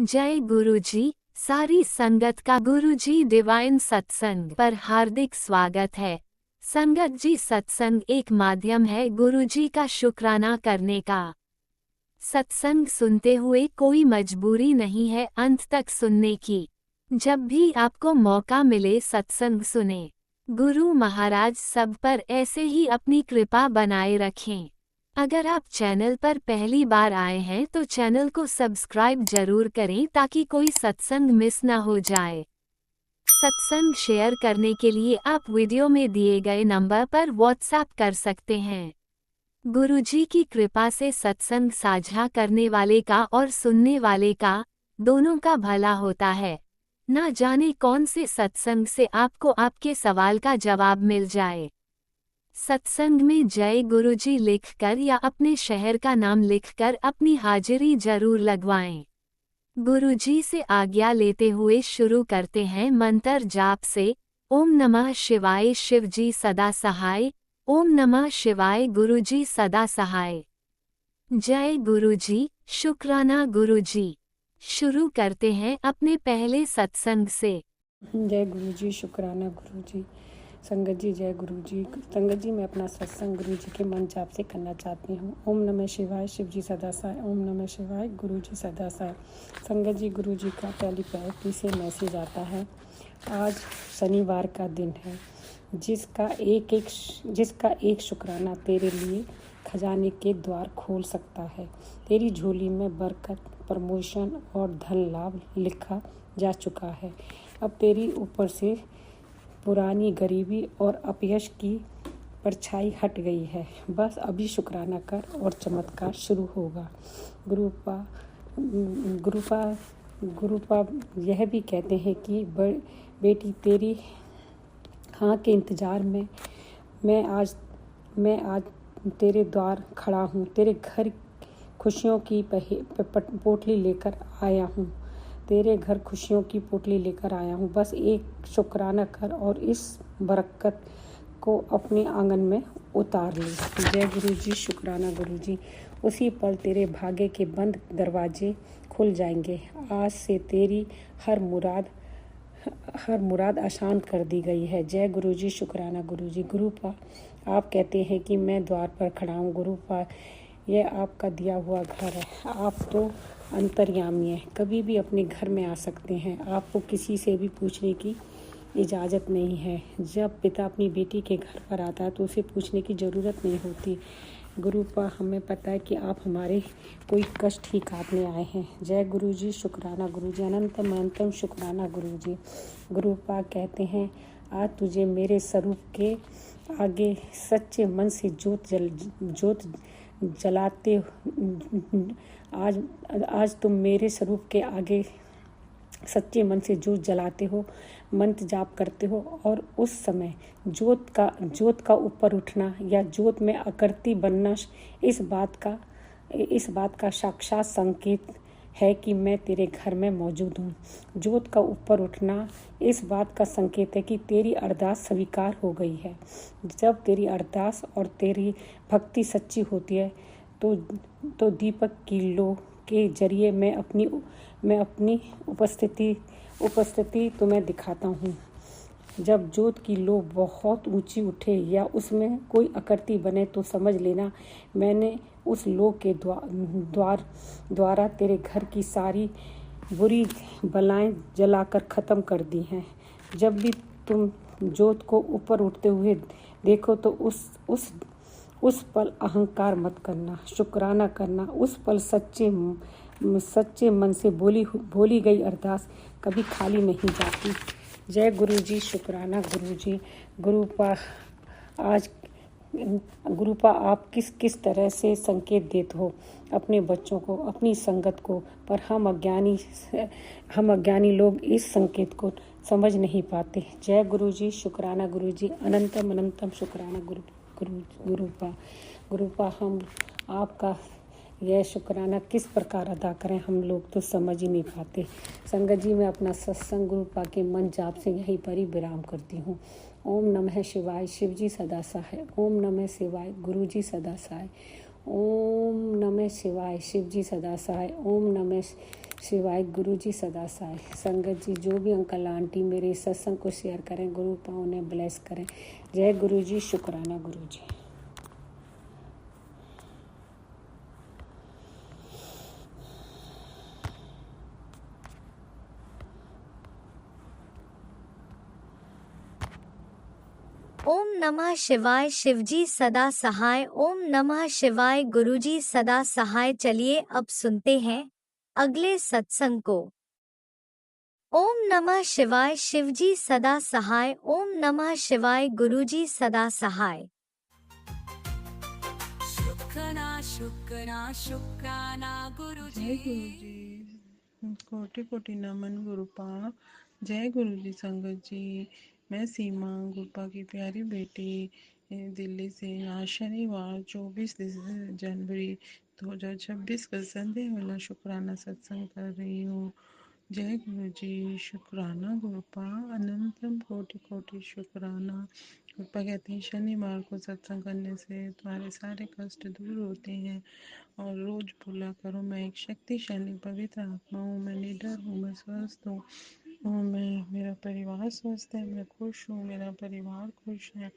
जय गुरुजी। सारी संगत का गुरुजी डिवाइन सत्संग पर हार्दिक स्वागत है। संगत जी, सत्संग एक माध्यम है गुरुजी का शुक्राना करने का। सत्संग सुनते हुए कोई मजबूरी नहीं है अंत तक सुनने की। जब भी आपको मौका मिले सत्संग सुने। गुरु महाराज सब पर ऐसे ही अपनी कृपा बनाए रखें। अगर आप चैनल पर पहली बार आए हैं तो चैनल को सब्सक्राइब जरूर करें ताकि कोई सत्संग मिस न हो जाए। सत्संग शेयर करने के लिए आप वीडियो में दिए गए नंबर पर व्हाट्सएप कर सकते हैं। गुरुजी की कृपा से सत्संग साझा करने वाले का और सुनने वाले का दोनों का भला होता है। ना जाने कौन से सत्संग से आपको आपके सवाल का जवाब मिल जाए। सत्संग में जय गुरुजी लिखकर या अपने शहर का नाम लिखकर अपनी हाजिरी जरूर लगवाएं। गुरुजी से आज्ञा लेते हुए शुरू करते हैं मंत्र जाप से। ओम नमः शिवाय शिवजी सदा सहाय। ओम नमः शिवाय गुरुजी सदा सहाय। जय गुरुजी, शुक्राना गुरुजी। शुरू करते हैं अपने पहले सत्संग से। जय गुरुजी, शुक्राना गुरुजी। संगत जी, जय गुरुजी। संगत जी, मैं अपना सत्संग गुरुजी के मन जाप से करना चाहती हूँ। ओम नमः शिवाय शिवजी सदा सहाय। ओम नमः शिवाय गुरुजी सदा सहाय। संगत जी, गुरुजी का टेलीपैथी से मैसेज आता है। आज शनिवार का दिन है, जिसका एक शुक्राना तेरे लिए खजाने के द्वार खोल सकता है। तेरी झोली में बरकत, प्रमोशन और धन लाभ लिखा जा चुका है। अब तेरी ऊपर से पुरानी गरीबी और अपयश की परछाई हट गई है। बस अभी शुक्राना कर और चमत्कार शुरू होगा। गुरुपा यह भी कहते हैं कि बेटी, तेरी हाँ के इंतज़ार में मैं आज तेरे द्वार खड़ा हूँ। तेरे घर खुशियों की पोटली लेकर आया हूँ। तेरे घर खुशियों की पोटली लेकर आया हूँ। बस एक शुक्राना कर और इस बरकत को अपने आंगन में उतार ले। जय गुरुजी, शुक्राना गुरुजी। उसी पल तेरे भाग्य के बंद दरवाजे खुल जाएंगे। आज से तेरी हर मुराद आसान कर दी गई है। जय गुरुजी, शुक्राना गुरुजी। गुरुपा, आप कहते हैं कि मैं द्वार पर खड़ा हूँ। गुरुपा, यह आपका दिया हुआ घर है। आप तो अंतर्यामी है, कभी भी अपने घर में आ सकते हैं। आपको किसी से भी पूछने की इजाज़त नहीं है। जब पिता अपनी बेटी के घर पर आता है तो उसे पूछने की ज़रूरत नहीं होती। गुरुपा, हमें पता है कि आप हमारे कोई कष्ट ही काटने आए हैं। जय गुरुजी, शुक्राना गुरुजी। अनंतम अनंतम शुक्राना गुरुजी। गुरुपा कहते हैं, आज तुझे मेरे स्वरूप के आगे सच्चे मन से जोत जलाते आज तुम मेरे स्वरूप के आगे सच्चे मन से जोत जलाते हो, मंत्र जाप करते हो और उस समय जोत का ऊपर उठना या जोत में आकृति बनना इस बात का साक्षात संकेत है कि मैं तेरे घर में मौजूद हूँ। जोत का ऊपर उठना इस बात का संकेत है कि तेरी अरदास स्वीकार हो गई है। जब तेरी अरदास और तेरी भक्ति सच्ची होती है तो दीपक की लो के जरिए मैं अपनी उपस्थिति तुम्हें दिखाता हूँ। जब जोत की लो बहुत ऊंची उठे या उसमें कोई आकृति बने तो समझ लेना मैंने उस लो के द्वारा तेरे घर की सारी बुरी बलाएं जलाकर ख़त्म कर दी हैं। जब भी तुम जोत को ऊपर उठते हुए देखो तो उस पल अहंकार मत करना, शुक्राना करना। उस पल सच्चे मन से बोली गई अरदास कभी खाली नहीं जाती। जय गुरुजी, शुक्राना गुरुजी। गुरुपा, आप किस तरह से संकेत देते हो अपने बच्चों को, अपनी संगत को, पर हम अज्ञानी लोग इस संकेत को समझ नहीं पाते। जय गुरुजी, शुक्राना गुरुजी। अनंतम अनंतम शुक्राना गुरुपा, हम आपका यह शुक्राना किस प्रकार अदा करें, हम लोग तो समझ ही नहीं पाते। संगत जी, मैं अपना सत्संग गुरुपा के मन जाप से यहीं पर ही विराम करती हूँ। ओम नमः शिवाय शिवजी सदा सहाय। ओम नमः शिवाय गुरुजी सदा सहाय। ओम नमः शिवाय शिवजी सदा सहाय। ओम नमः शिवाय गुरु जी सदा सहाय। संगत जी, जो भी अंकल आंटी मेरे सत्संग को शेयर करें, गुरु पाँव उन्हें ब्लेस करें। जय गुरु जी, शुक्राना गुरु जी। ओम नमः शिवाय। शिवजी सदा सहाय। ओम नमः शिवाय। गुरुजी सदा सहाय। चलिए अब सुनते हैं अगले सत्संग को। ओम नमः शिवाय। शिवजी सदा सहाय। ओम नमः शिवाय। गुरुजी सदा सहाय। शुक्राना गुरुजी। जय गुरु जी, कोटि कोटि नमन गुरुपा। जय गुरु जी संगत जी। मैं सीमा गुरुपा की प्यारी बेटी दिल्ली से आज शनिवार 24 जनवरी 2026 का संडे वाला शुक्राना सत्संग कर रही हूँ। जय गुरु जी, शुक्राना गुरुपा। अनंतम कोटि कोटि शुक्राना। गुरुपा कहते हैं शनिवार को सत्संग करने से तुम्हारे सारे कष्ट दूर होते हैं और रोज बोला करो, मैं एक शक्तिशाली पवित्र आत्मा हूँ, मैं निडर हूँ, मैं स्वस्थ हूँ और मेरा परिवार स्वस्थ है, मैं खुश हूँ, मेरा परिवार खुश है।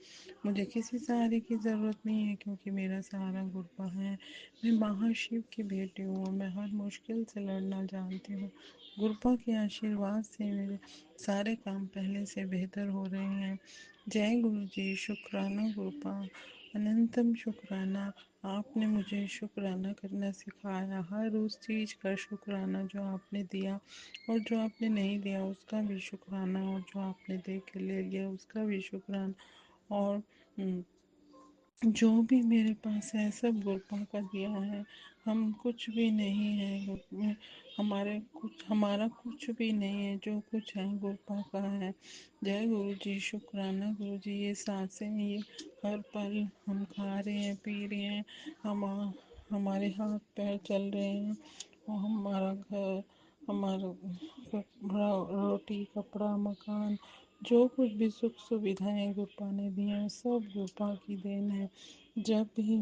मुझे किसी सहारे की ज़रूरत नहीं है क्योंकि मेरा सहारा गुरुपा है। मैं महाशिव की बेटी हूँ और मैं हर मुश्किल से लड़ना जानती हूँ। गुरुपा के आशीर्वाद से मेरे सारे काम पहले से बेहतर हो रहे हैं। जय गुरु जी, शुक्राना गुरुपा। अनंतम शुक्राना। आपने मुझे शुक्राना करना सिखाया। हर उस चीज़ का शुक्राना जो आपने दिया और जो आपने नहीं दिया उसका भी शुक्राना, और जो आपने दे के ले लिया उसका भी शुक्राना, और जो भी मेरे पास है सब गुरुपा का दिया है। हम कुछ भी नहीं है, हमारा कुछ भी नहीं है, जो कुछ है गुरुपा का है। जय गुरु जी, शुक्राना गुरु जी। ये सांसें, ये हर पल हम खा रहे हैं, पी रहे हैं, हम हमारे हाथ पैर चल रहे हैं और हमारा घर, हमारा रोटी कपड़ा मकान, जो कुछ भी सुख सुविधाएं गुरुपा ने दी हैं सब गुरुपा की देन है। जब भी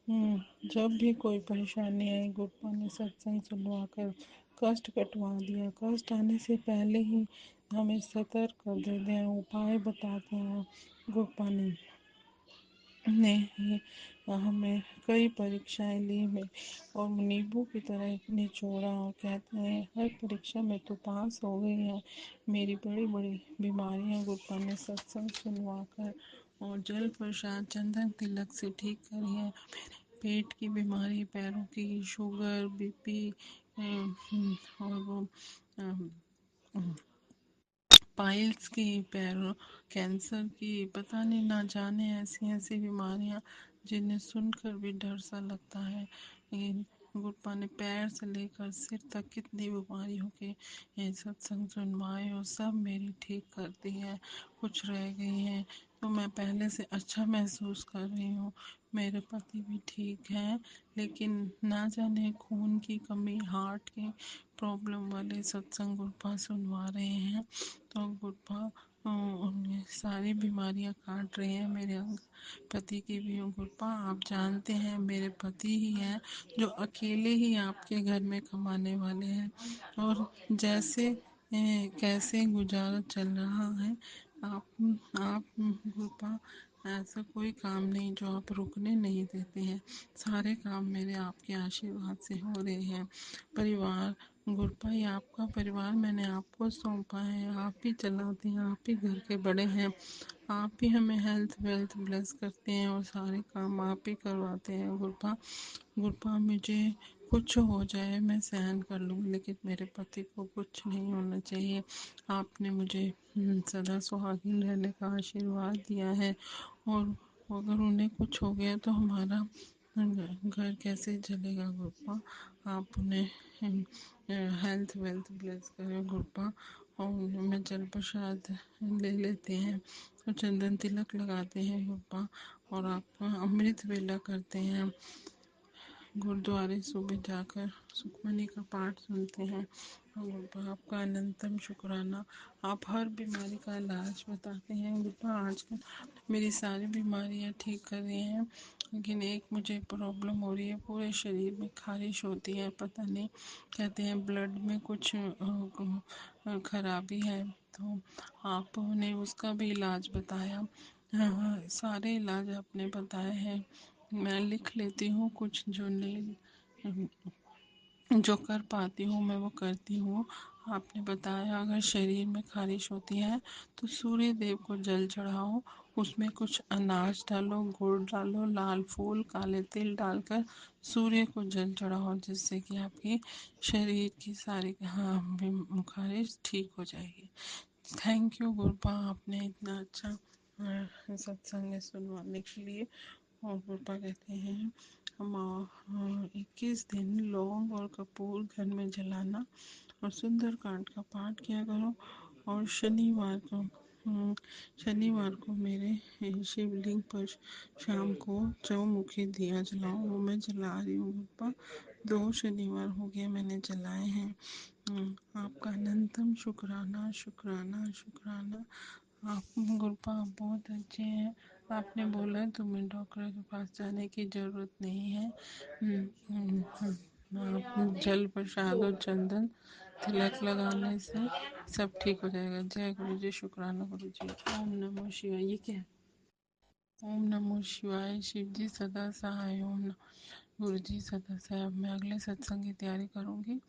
जब भी कोई परेशानी आई गुरुपा ने सत्संग सुनवा कर कष्ट कटवा दिया। कष्ट आने से पहले ही हमें सतर्क कर देते हैं, उपाय बताते हैं। गुरुपा ने हमें कई परीक्षाएं ली में और नींबू की तरह निचोड़ा और कहते हैं हर परीक्षा में तो पास हो गई है। मेरी बड़ी बड़ी बीमारियां गुरुपा ने सत्संग सुनवा कर और जल प्रसाद चंदन तिलक से ठीक करी है। मेरे पेट की बीमारी, पैरों की, शुगर, बीपी और वो पाइल्स की, पैरों कैंसर की, पता नहीं ना जाने ऐसी ऐसी बीमारियां जिन्हें सुनकर भी डर सा लगता है। लेकिन गुरुपा ने पैर से लेकर सिर तक कितनी बीमारियों के ये सत्संग सुनवाए और सब मेरी ठीक कर दी है। कुछ रह गई है तो मैं पहले से अच्छा महसूस कर रही हूँ। मेरे पति भी ठीक हैं, लेकिन ना जाने खून की कमी, हार्ट की प्रॉब्लम वाले सत्संग गुरुपा सुनवा रहे हैं तो गुरुपा उनमें सारी बीमारियां काट रहे हैं। मेरे पति की भी गुरुपा आप जानते हैं मेरे पति ही हैं जो अकेले ही आपके घर में कमाने वाले हैं और कैसे गुजारा चल रहा है। आप गुरुपा ऐसा कोई काम नहीं जो आप रुकने नहीं देते हैं। सारे काम मेरे आपके आशीर्वाद से हो रहे हैं। परिवार गुरुपा, ये आपका परिवार मैंने आपको सौंपा है, आप ही चलाते हैं, आप ही घर के बड़े हैं, आप ही हमें हेल्थ वेल्थ ब्लेस करते हैं और सारे काम आप ही करवाते हैं। गुरुपा गुरुपा मुझे कुछ हो जाए मैं सहन कर लूँगी, लेकिन मेरे पति को कुछ नहीं होना चाहिए। आपने मुझे सदा सुहागिन रहने का आशीर्वाद दिया है और अगर उन्हें कुछ हो गया तो हमारा घर कैसे चलेगा। गुरुपा आप उन्हें हेल्थ वेल्थ ब्लेस करें गुरुपा। और में जल प्रसाद ले लेते हैं और चंदन तिलक लगाते हैं गुरुपा, और आप अमृत वेला करते हैं। गुरुद्वारे सुबह जाकर सुखमनी का पाठ सुनते हैं। गुरुपा आपका अनंतम शुक्राना। आप हर बीमारी का इलाज बताते हैं गुरुपा। आजकल मेरी सारी बीमारियां ठीक कर रहे हैं लेकिन एक मुझे प्रॉब्लम हो रही है, पूरे शरीर में खारिश होती है, पता नहीं, कहते हैं ब्लड में कुछ खराबी है। तो आपने उसका भी इलाज बताया। सारे इलाज आपने बताए हैं, मैं लिख लेती हूँ, कुछ जो नहीं जो कर पाती हूँ मैं वो करती हूँ। आपने बताया अगर शरीर में खारिश होती है तो सूर्य देव को जल चढ़ाओ, उसमें कुछ अनाज डालो, गुड़ डालो, लाल फूल, काले तिल डालकर सूर्य को जल चढ़ाओ, जिससे कि आपकी शरीर की सारी खारिश ठीक हो जाएगी। थैंक यू गुरपा, आपने इतना अच्छा सत्संग सुनवाने के लिए। और गुरपा कहते हैं हम 21 दिन लौंग और कपूर घर में जलाना और सुंदरकांड का पाठ किया करो। और शनिवार को मेरे शिवलिंग पर शाम को चौमुखी दिया जलाओ, वो मैं जला रही हूँ गुरपा। 2 शनिवार हो गए मैंने जलाए हैं। आपका अनंतम शुक्राना शुक्राना शुक्राना। आप गुरपा बहुत अच्छे हैं। आपने बोला तुम्हें डॉक्टर के पास जाने की ज़रूरत नहीं है। आप जल प्रसाद और चंदन तिलक लगाने से सब ठीक हो जाएगा। जय गुरु जी, शुक्राना गुरु जी। ओम नमो शिवाय। ये क्या है? ओम नमो शिवाय। शिव जी सदा सहाय। ओम गुरु जी सदा सहाय। अब मैं अगले सत्संग की तैयारी करूँगी।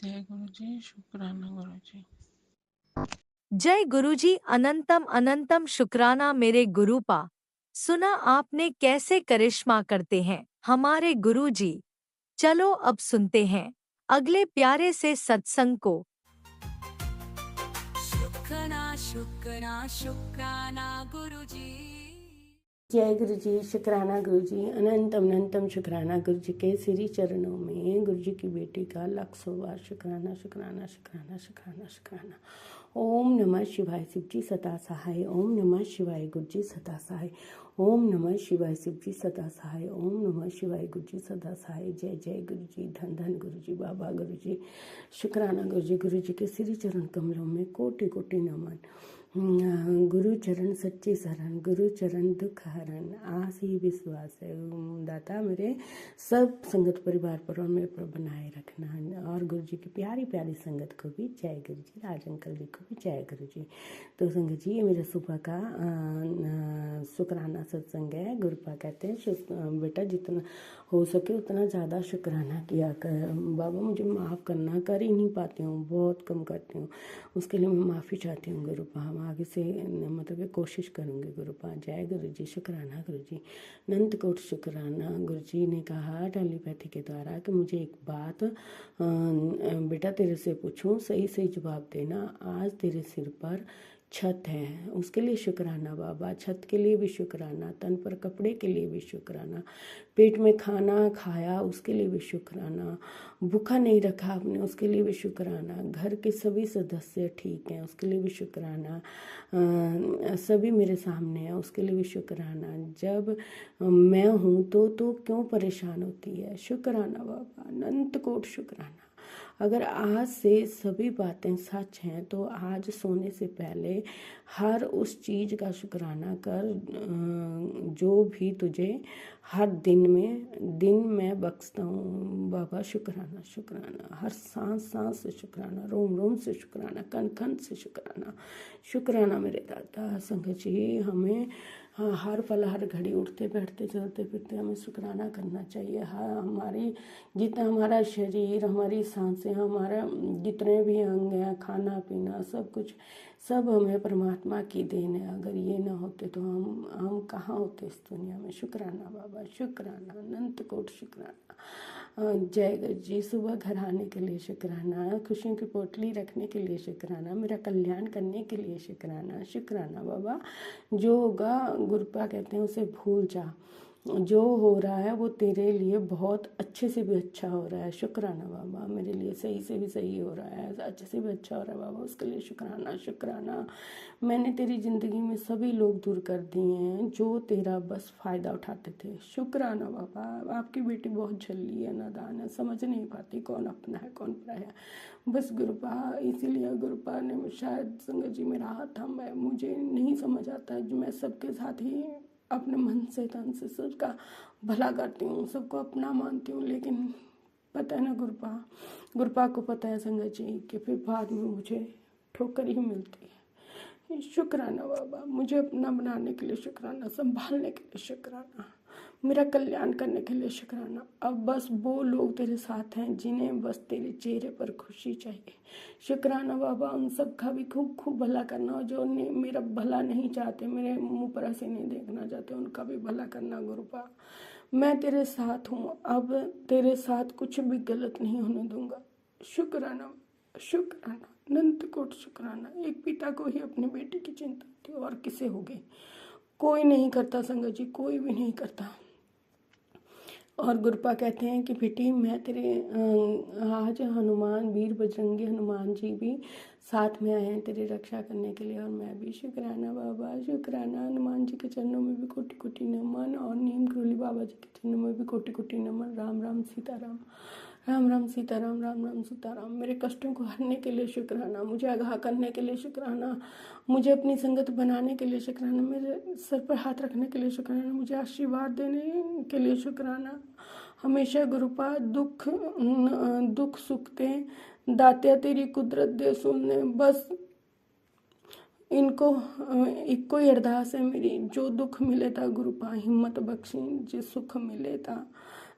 जय गुरु जी, शुक्राना गुरु जी। जय गुरुजी। अनंतम अनंतम शुक्राना मेरे गुरुपा। सुना आपने कैसे करिश्मा करते हैं हमारे गुरुजी। चलो अब सुनते हैं अगले प्यारे से सत्संग को। शुक्राना शुक्राना शुक्राना गुरुजी। जय गुरु जी, शुक्राना गुरु जी, अनंतम अनंतम शुक्राना गुरु जी के श्री चरणों में गुरु जी की बेटी का 100 बार शुक्राना शुक्राना शुक्राना शुक्राना शुक्राना। ओम नमः शिवाय शिव जी सदा सहाय। ओम नमः शिवाय गुरु जी सदा सहाय। ओम नमः शिवाय शिव जी सदा सहाय। ओम नमः शिवाय गुरु जी सदा सहाय। जय जय गुरु जी, धन धन गुरु जी, बाबा गुरु जी, शुक्राना गुरु जी के श्री चरण कमलों में कोटि कोटि नमन। गुरु चरण सच्चे शरण, गुरु चरण दुख हरण, आस ही विश्वास है। दाता मेरे सब संगत परिवार पर और मेरे पर बनाए रखना। और गुरु जी की प्यारी प्यारी संगत को भी जय गुरु जी, राज अंकल जी को भी जय गुरु जी। तो संगत जी, ये मेरे सुबह का शुक्राना सत्संग है। गुरुपा कहते हैं बेटा जितना हो सके उतना ज़्यादा शुक्राना किया कर। बाबा मुझे माफ़ करना, कर ही नहीं पाती हूँ, बहुत कम करती हूँ, उसके लिए मैं माफ़ी चाहती हूँ गुरुपा। हम आगे से मतलब कोशिश करूँगी गुरुपा। जय गुरु जी, शुक्राना गुरु जी, अनंत कोट शुक्राना। गुरु जी ने कहा टेलीपैथी के द्वारा कि मुझे एक बात बेटा तेरे से पूछूं, सही सही जवाब देना। आज तेरे सिर पर छत है, उसके लिए शुक्राना बाबा। छत के लिए भी शुक्राना, तन पर कपड़े के लिए भी शुक्राना, पेट में खाना खाया उसके लिए भी शुक्राना, भूखा नहीं रखा आपने उसके लिए भी शुक्राना, घर के सभी सदस्य ठीक हैं उसके लिए भी शुक्राना, सभी मेरे सामने हैं उसके लिए भी शुक्राना। जब मैं हूँ तो क्यों परेशान होती है, शुक्राना बाबा, अनंत कोट शुक्राना। अगर आज से सभी बातें सच हैं तो आज सोने से पहले हर उस चीज़ का शुक्राना कर जो भी तुझे हर दिन में बख्शता हूँ बाबा। शुक्राना शुक्राना, हर सांस सांस से शुक्राना, रोम रोम से शुक्राना, कण कण से शुक्राना। शुक्राना मेरे दादा। संगत जी, हमें हर पल हर घड़ी उठते बैठते चलते फिरते हमें शुक्राना करना चाहिए। हमारी जितना हमारा शरीर, हमारी सांसें, हमारा जितने भी अंग हैं, खाना पीना सब कुछ, सब हमें परमात्मा की देन है। अगर ये ना होते तो हम कहाँ होते इस दुनिया में। शुक्राना बाबा, शुक्राना, अनंत कोट शुक्राना। जय गुरु जी। सुबह घर आने के लिए शुक्राना, खुशियों की पोटली रखने के लिए शुक्राना, मेरा कल्याण करने के लिए शुक्राना। शुक्राना बाबा, जो होगा गुरुपा कहते हैं उसे भूल जा, जो हो रहा है वो तेरे लिए बहुत अच्छे से भी अच्छा हो रहा है। शुक्राना बाबा, मेरे लिए सही से भी सही हो रहा है, अच्छे से भी अच्छा हो रहा है बाबा, उसके लिए शुक्राना शुक्राना। मैंने तेरी ज़िंदगी में सभी लोग दूर कर दिए हैं जो तेरा बस फ़ायदा उठाते थे। शुक्राना बाबा। आपकी बेटी बहुत झल्ली है, नादान है, समझ नहीं पाती कौन अपना है कौन पराया। बस गुरुपा, इसीलिए गुरुपा ने शायद संगत जी मेरा हाथ थामा है। मुझे नहीं समझ आता है, जो मैं सबके साथ ही अपने मन से तन से सबका भला करती हूँ, सबको अपना मानती हूँ, लेकिन पता है ना गुरुपा को पता है संगत जी कि फिर बाद में मुझे ठोकर ही मिलती है। शुक्राना बाबा, मुझे अपना बनाने के लिए शुक्राना, संभालने के लिए शुक्राना, मेरा कल्याण करने के लिए शुक्राना। अब बस वो लोग तेरे साथ हैं जिन्हें बस तेरे चेहरे पर खुशी चाहिए। शुक्राना बाबा, उन सब का भी खूब खूब भला करना, और जो मेरा भला नहीं चाहते, मेरे मुंह पर ऐसे नहीं देखना चाहते, उनका भी भला करना गुरुपा। मैं तेरे साथ हूँ, अब तेरे साथ कुछ भी गलत नहीं होने दूंगा। शुक्राना शुक्राना, अनंत कोट शुक्राना। एक पिता को ही अपने बेटे की चिंता थी, और किसे होगी? कोई नहीं करता संगत जी, कोई भी नहीं करता। और गुरुपा कहते हैं कि बेटी मैं तेरे आज हनुमान, वीर बजरंगी हनुमान जी भी साथ में आए हैं तेरी रक्षा करने के लिए, और मैं भी। शुक्राना बाबा, शुक्राना। हनुमान जी के चरणों में भी कोटि कोटि नमन, और नीम करोली बाबा जी के चरणों में भी कोटि कोटि नमन। राम राम सीताराम, राम राम सीताराम, राम राम सीताराम। मेरे कष्टों को हरने के लिए शुक्राना, मुझे आगाह करने के लिए शुक्राना, मुझे अपनी संगत बनाने के लिए शुक्राना, मेरे सर पर हाथ रखने के लिए शुक्राना, मुझे आशीर्वाद देने के लिए शुक्राना। हमेशा गुरुपा दुख सुख के दात्या तेरी कुदरत दे सुनने, बस इनको एक कोई अरदास है मेरी। जो दुख मिले था गुरुपा हिम्मत बख्शी, जो सुख मिले था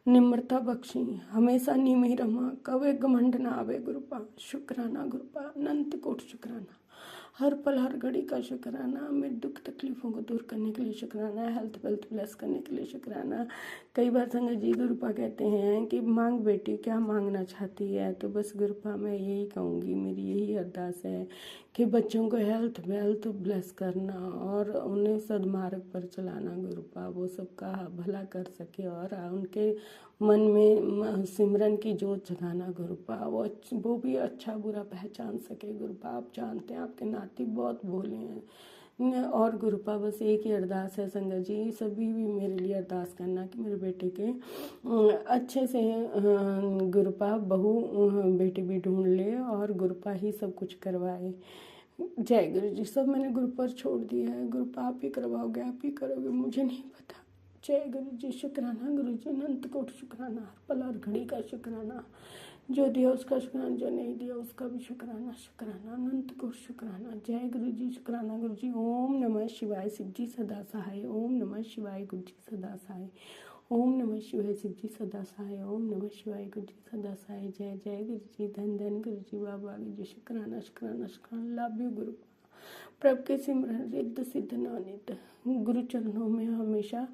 निम्रता बख्शी, हमेशा नीम रमा, कवे घमंड ना आवे गुरुपा। शुक्राना गुरुपा, अनंत कोट शुक्राना। हर पल हर घड़ी का शुक्राना, मेरे दुख तकलीफ़ों को दूर करने के लिए शुक्राना, हेल्थ वेल्थ ब्लेस करने के लिए शुक्राना। कई बार संगत जी गुरुपा कहते हैं कि मांग बेटी, क्या मांगना चाहती है? तो बस गुरुपा मैं यही कहूँगी, मेरी यही अरदास है कि बच्चों को हेल्थ वेल्थ ब्लेस करना और उन्हें सदमार्ग पर चलाना गुरुपा, वो सबका भला कर सके, और उनके मन में सिमरन की जोत जगाना गुरुपा, वो भी अच्छा बुरा पहचान सके गुरुपा। आप जानते हैं आपके नाती बहुत भोले हैं। और गुरुपा बस एक ही अरदास है संगत जी, सभी भी मेरे लिए अरदास करना कि मेरे बेटे के अच्छे से गुरुपा बहू बेटी भी ढूंढ ले, और गुरुपा ही सब कुछ करवाए। जय गुरु जी। सब मैंने गुरु पर छोड़ दिया है गुरुपा, आप ही करवाओगे, आप ही करोगे, मुझे नहीं पता। जय गुरु जी। शुक्राना गुरु जी, अनंत कोट शुक्राना, हर पल हर घड़ी का शुक्राना, जो दिया उसका शुक्राना, जो नहीं दिया उसका भी शुक्राना। शुक्राना, अनंत कोट शुक्राना। जय गुरु जी। शुक्राना गुरु जी। ओम नमः शिवाय, शिव जी सदा सहाय। ओम नमः शिवाय, गुरु जी सदा सहाय। ओम नमः शिवाय, शिव जी सदा सहाय। ओम नमः शिवाय, गुरु जी सदा सहाय। जय जय गुरु जी। धन धन गुरु जी, बाबा गुरु जी। शुक्राना शुक्राना शुक्राना। लव यू गुरु। प्रभ के सिमरन रिद्ध सिद्ध नानित, गुरु चरणों में हमेशा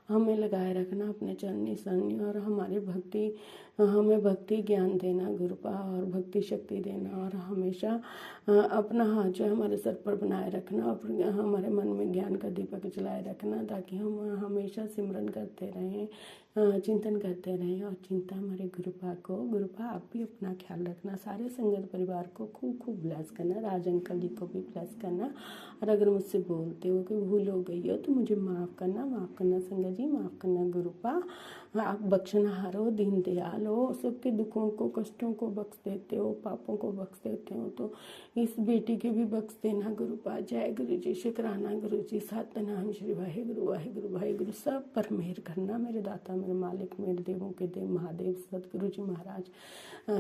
हमें लगाए रखना अपने चरनी सरनी, और हमें भक्ति ज्ञान देना गुरुपा, और भक्ति शक्ति देना, और हमेशा अपना हाथ जो है हमारे सर पर बनाए रखना, और हमारे मन में ज्ञान का दीपक जलाए रखना, ताकि हम हमेशा सिमरन करते रहें, चिंतन करते रहें। और चिंता हमारे गुरुपा आप भी अपना ख्याल रखना, सारे संगत परिवार को खूब खूब ब्लेस करना, राज अंकल जी को भी ब्लेस करना। और अगर मुझसे बोलते हो कि भूल हो गई हो तो मुझे माफ़ करना संगत जी, माफ़ करना गुरुपा। आप बख्शनहार हो, दीन दयाल हो, सबके दुखों को कष्टों को बख्श देते हो, पापों को बख्श देते हो, तो इस बेटी के भी बख्श देना गुरुपा। जय गुरु जी। शुक्राना गुरु जी। सतनाम श्री वाहिगुरु वाहिगुरु वाहिगुरु। सब पर मेहर करना, मेरे दाता, मेरे मालिक, मेरे देवों के देव महादेव सतगुरु जी महाराज,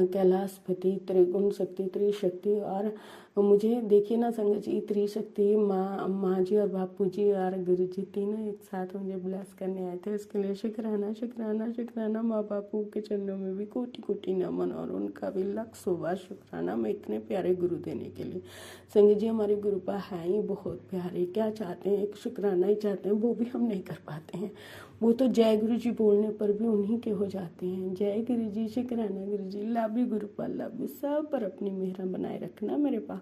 कैलाशपति, त्रिगुण शक्ति, त्रिशक्ति। और मुझे देखिए ना संगत जी, त्रिशक्ति माँ जी और बापू जी और गुरु जी तीनों एक साथ मुझे ब्लेस करने आए थे, उसके लिए शुक्राना शुक्राना शुक्राना। माँ बापू के चरणों में भी कोटि कोटि नमन, और उनका भी लख सुबह शुक्राना मैं इतने प्यारे गुरु देने के लिए। संगत जी हमारे गुरुपा हैं ही बहुत प्यारे, क्या चाहते हैं, एक शुक्राना ही चाहते हैं, वो भी हम नहीं कर पाते हैं। वो तो जय गुरु जी बोलने पर भी उन्हीं के हो जाते हैं। जय गुरु जी। शुक्राना गुरु जी। लव यू गुरुपा, लव यू। सब पर अपनी मेहर बनाए रखना मेरे पास।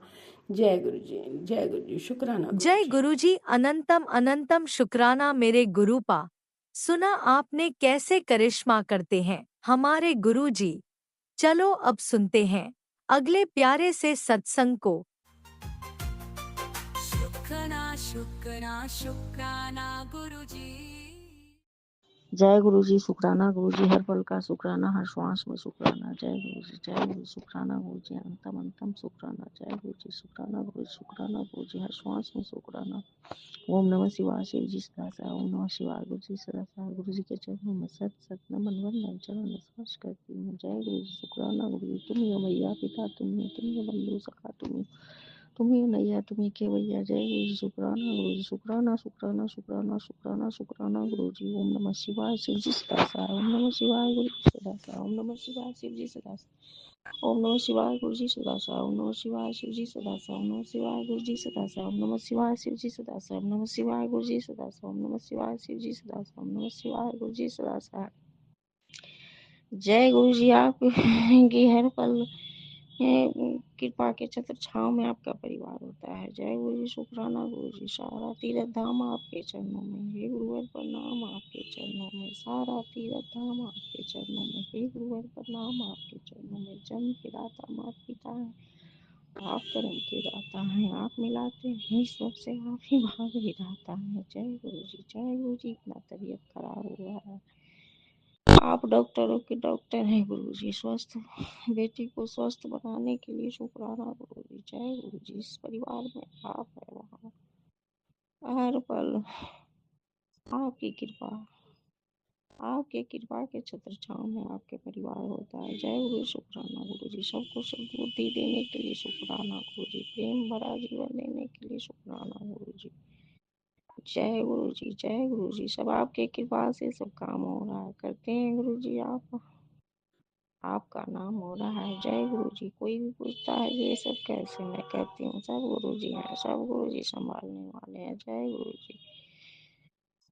जय गुरु जी। जय गुरु जी। शुक्राना। जय गुरु जी। अनंतम अनंतम शुक्राना मेरे गुरुपा। सुना आपने कैसे करिश्मा करते हैं हमारे गुरु जी। चलो अब सुनते हैं अगले प्यारे से सत्संग को। शुक्राना शुक्राना शुक्राना गुरुजी। जय गुरु जी, शुक्राना गुरु जी, हर पल का शुक्राना, हर श्वास में शुक्राना। जय गुरु जी, जय गुरु, शुक्राना गुरु जी, अंतम अंतम शुक्राना। जय गुरु जी, शुक्राना गुरु जी, शुक्राना गुरु जी, हर श्वास में शुक्राना। ओम नमः शिवाय, शिव जी सदा सहाय। ओम नमः शिवाय, गुरु जी सदा सहाय। गुरु जी के चरणों में सत सत नमन वंदन चरण स्पर्श करती हूँ। जय गुरु जी, शुक्राना गुरु जी, तुम ही हो मैया पिता, तुम ही हो बंधु सखा, तुम ही हो नैया, तुम ही केवैया। जय गुरु जी, शुक्राना गुरु जी, शुक्राना शुक्राना शुक्राना शुक्राना शुक्राना गुरु जी। ओम नमः शिवाय, शिव जी सदा सहाय। ओम नमः शिवाय, गुरु जी सदा सहाय। ओम नमः शिवाय, शिव जी सदा सहाय। ओम नमः शिवाय, गुरु जी सदा सहाय। ओम नमः शिवाय, शिव जी सदा सहाय। ओम नमः शिवाय, गुरु जी सदा सहाय। ओम नमः शिवाय, शिव जी सदा सहाय। ओम नमः शिवाय, गुरु जी सदा सहाय। ओम नमः शिवाय, शिव जी सदा सहाय। ओम नमः शिवाय, गुरु जी सदा सहाय। जय गुरु जी, आप की हर पल कृपा के छत्र छांव में आपका परिवार होता है। जय गुरु जी, शुक्राना गुरु जी, सारा तीरथ धाम आपके चरणों में। हे गुरुवर प्रणाम आपके चरणों में, सारा तीरथ धाम आपके चरणों में। हे गुरुवर प्रणाम आपके चरणों में। जन्म के दाता माता पिता है, आप कर्म के दाता हैं, आप मिलाते हैं सबसे, आप ही भाग विधाता है। जय गुरु जी, जय गुरु जी। इतना तबीयत खराब हुआ है, आप डॉक्टरों के डॉक्टर हैं गुरु जी। स्वस्थ बेटी को स्वस्थ बनाने के लिए शुक्राना गुरु जी। जय गुरु जी, इस परिवार में आप है, वहाँ हर पल आपकी कृपा, आपके कृपा के छत्र छांव में आपके परिवार होता है। जय गुरु, शुक्राना गुरु जी। सबको सद्बुद्धि देने के लिए शुक्राना गुरु जी। प्रेम भरा जीवन देने के लिए शुक्राना गुरु जी। जय गुरु जी, जय गुरु जी। सब आपके कृपा से सब काम हो रहा है, करते हैं गुरु जी आप, आपका नाम हो रहा है। जय गुरु जी। कोई भी पूछता है ये सब कैसे, मैं कहती हूँ सब गुरु जी हैं, सब गुरु जी संभालने वाले हैं। जय गुरु जी,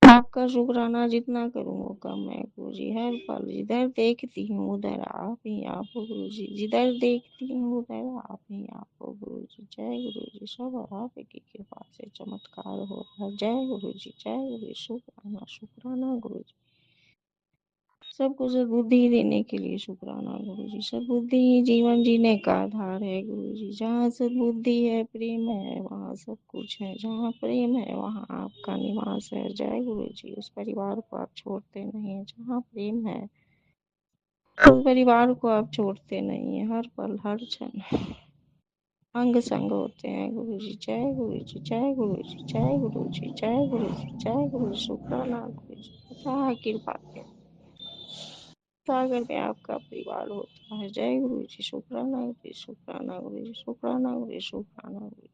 आपका शुक्राना जितना करूँ वो कम है गुरु जी। हर पल जिधर देखती हूँ उधर आप ही आप हो गुरु जी, जिधर देखती हूँ उधर आप ही आप हो गुरु जी। जय गुरु जी, सब आप की कृपा से चमत्कार हो रहा है। जय गुरु जी, जय गुरु जी, शुक्राना शुक्राना गुरु जी। सबको सद्बुद्धि देने के लिए शुक्राना गुरु जी। सद्बुद्धि ही जीवन जीने का आधार है गुरु जी। जहाँ सद्बुद्धि है, प्रेम है, वहाँ सब कुछ है। जहाँ प्रेम है वहाँ आपका निवास है। जय गुरु जी, उस परिवार को आप छोड़ते नहीं है। जहाँ प्रेम है उस परिवार को आप छोड़ते नहीं है। हर पल हर क्षण अंग संग होते हैं गुरु जी। जय गुरु जी, जय गुरु जी, जय गुरु जी, जय गुरु जी, जय गुरु जी, शुक्राना गुरु जी। कृपा के सागर में आपका परिवार होता है। जय गुरु जी, शुक्राना गुरु जी, शुक्राना गुरु जी, शुक्राना गुरु जी, शुक्राना गुरु जी।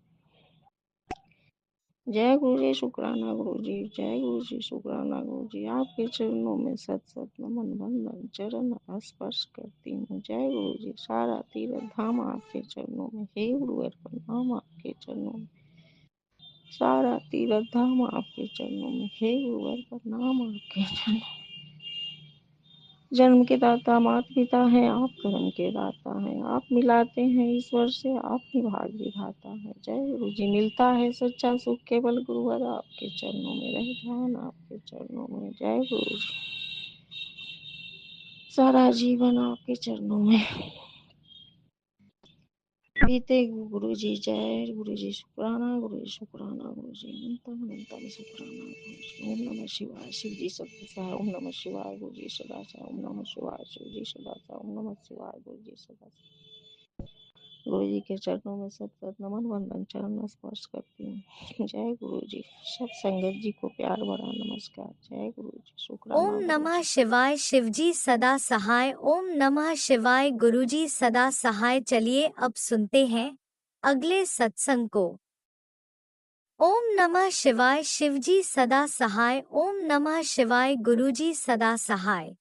जय गुरु जी, शुक्राना गुरु जी, जय गुरु जी, शुक्राना गुरु जी। आपके चरणों में सत सत नमन वंदन चरण स्पर्श करती हूँ। जय गुरु जी, सारा तीरथ धाम आपके चरणों में। हे गुरुवर प्रणाम आपके चरणों में, सारा तीरथ धाम आपके चरणों में। हे गुरुवर प्रणाम आपके चरणों में। जन्म के दाता माता पिता हैं, आप कर्म के दाता हैं, आप मिलाते हैं ईश्वर से, आप ही भाग विधाता है। जय गुरु जी, मिलता है सच्चा सुख केवल गुरुवर आपके चरणों में, रह ध्यान आपके चरणों में। जय गुरु जी, सारा जीवन आपके चरणों में बीते गुरु जी। जय गुरु जी, शुक्राना गुरु जी, शुक्राना गुरु जी, अनंतम अनंतम शुक्राना गुरु जी। ओम नमः शिवाय, शिव जी सदा सहाय। ओम नमः शिवाय, गुरु जी सदा सहाय। ओम नमः शिवाय, शिव जी सदा सहाय। ओम नमः शिवाय, गुरु जी सदा सहाय। गुरु जी के चरणों में सत सत नमन वंदन चरण स्पर्श करती हूँ। जय गुरु जी, सब संगत जी को प्यार भरा नमस्कार। जय गुरु जी, शुक्राना ओम गुरु नमः जी। शिवाय, शिवजी सदा सहाय। ओम नमः शिवाय, गुरुजी सदा सहाय। चलिए अब सुनते हैं अगले सत्संग को। ओम नमः शिवाय, शिवजी सदा सहाय। ओम नमः शिवाय, गुरुजी सदा सहाय।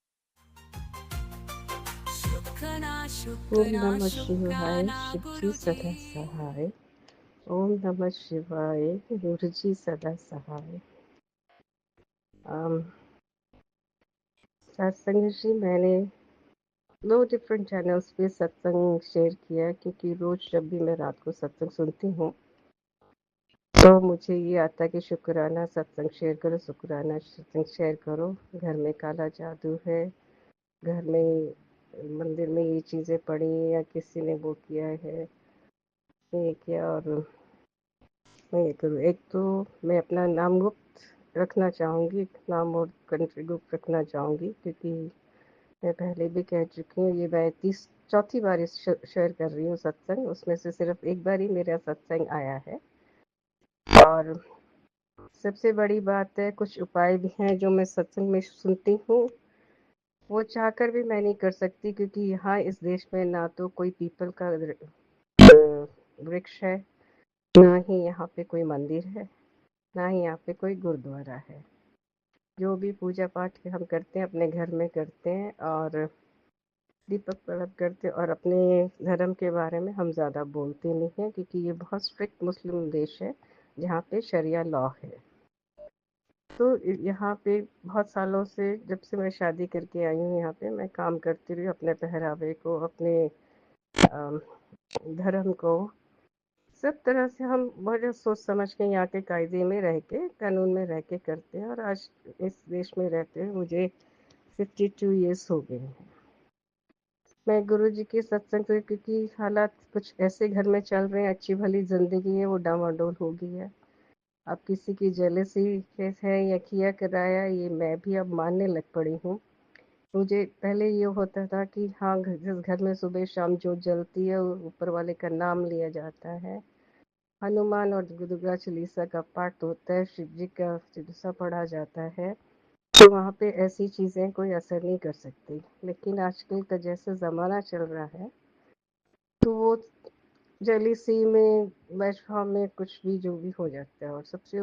शुक्राना ओम शुक्राना नमः शिवाय, शुक्राना शिव जी गुरुजी। सदा सहाय। ओम नमः शिवाय, गुरु जी सदा सहाय। अम, सत्संग जी, मैंने 2 डिफरेंट चैनल्स पे सत्संग शेयर किया, क्योंकि रोज जब भी मैं रात को सत्संग सुनती हूँ तो मुझे ये आता है कि शुक्राना सत्संग शेयर करो, शुक्राना सत्संग शेयर करो। घर में काला जादू है, घर में मंदिर में ये चीज़ें पड़ी हैं या किसी ने वो किया है, ये किया, और मैं ये करूँ। एक तो मैं अपना नाम गुप्त रखना चाहूँगी, नाम और कंट्री ग्रुप रखना चाहूँगी, क्योंकि मैं पहले भी कह चुकी हूँ, ये मैं चौथी बार इस शेयर कर रही हूँ सत्संग। उसमें से सिर्फ एक बार ही मेरा सत्संग आया है। और सबसे बड़ी बात है, कुछ उपाय भी हैं जो मैं सत्संग में सुनती हूँ, वो चाहकर भी मैं नहीं कर सकती, क्योंकि यहाँ इस देश में ना तो कोई पीपल का वृक्ष है, ना ही यहाँ पे कोई मंदिर है, ना ही यहाँ पे कोई गुरुद्वारा है। जो भी पूजा पाठ हम करते हैं अपने घर में करते हैं, और दीपक प्रज्वलित करते हैं, और अपने धर्म के बारे में हम ज़्यादा बोलते नहीं हैं, क्योंकि ये बहुत स्ट्रिक्ट मुस्लिम देश है जहाँ पे शरिया लॉ है। तो यहाँ पे बहुत सालों से, जब से मैं शादी करके आई हूँ यहाँ पे, मैं काम करती रही अपने पहरावे को, अपने धर्म को, सब तरह से हम बहुत सोच समझ के यहाँ के कायदे में रह के, कानून में रह के करते हैं। और आज इस देश में रहते हुए मुझे 52 ईयर्स हो गए हैं। मैं गुरु जी के सत्संग से, क्योंकि हालात कुछ ऐसे घर में चल रहे हैं, अच्छी भली जिंदगी है वो डामाडोल हो गई है। अब किसी की जेलसी है या किया कराया, ये मैं भी अब मानने लग पड़ी हूँ। मुझे पहले ये होता था कि हाँ, जिस घर में सुबह शाम जोत जलती है, ऊपर वाले का नाम लिया जाता है, हनुमान और दुर्गा चालीसा का पाठ होता है, शिव जी का चालीसा पढ़ा जाता है, तो वहाँ पे ऐसी चीज़ें कोई असर नहीं कर सकती। लेकिन आजकल का जैसे ज़माना चल रहा है, तो वो जेलिसी में, बैशफाम में कुछ भी जो भी हो जाता है। और सबसे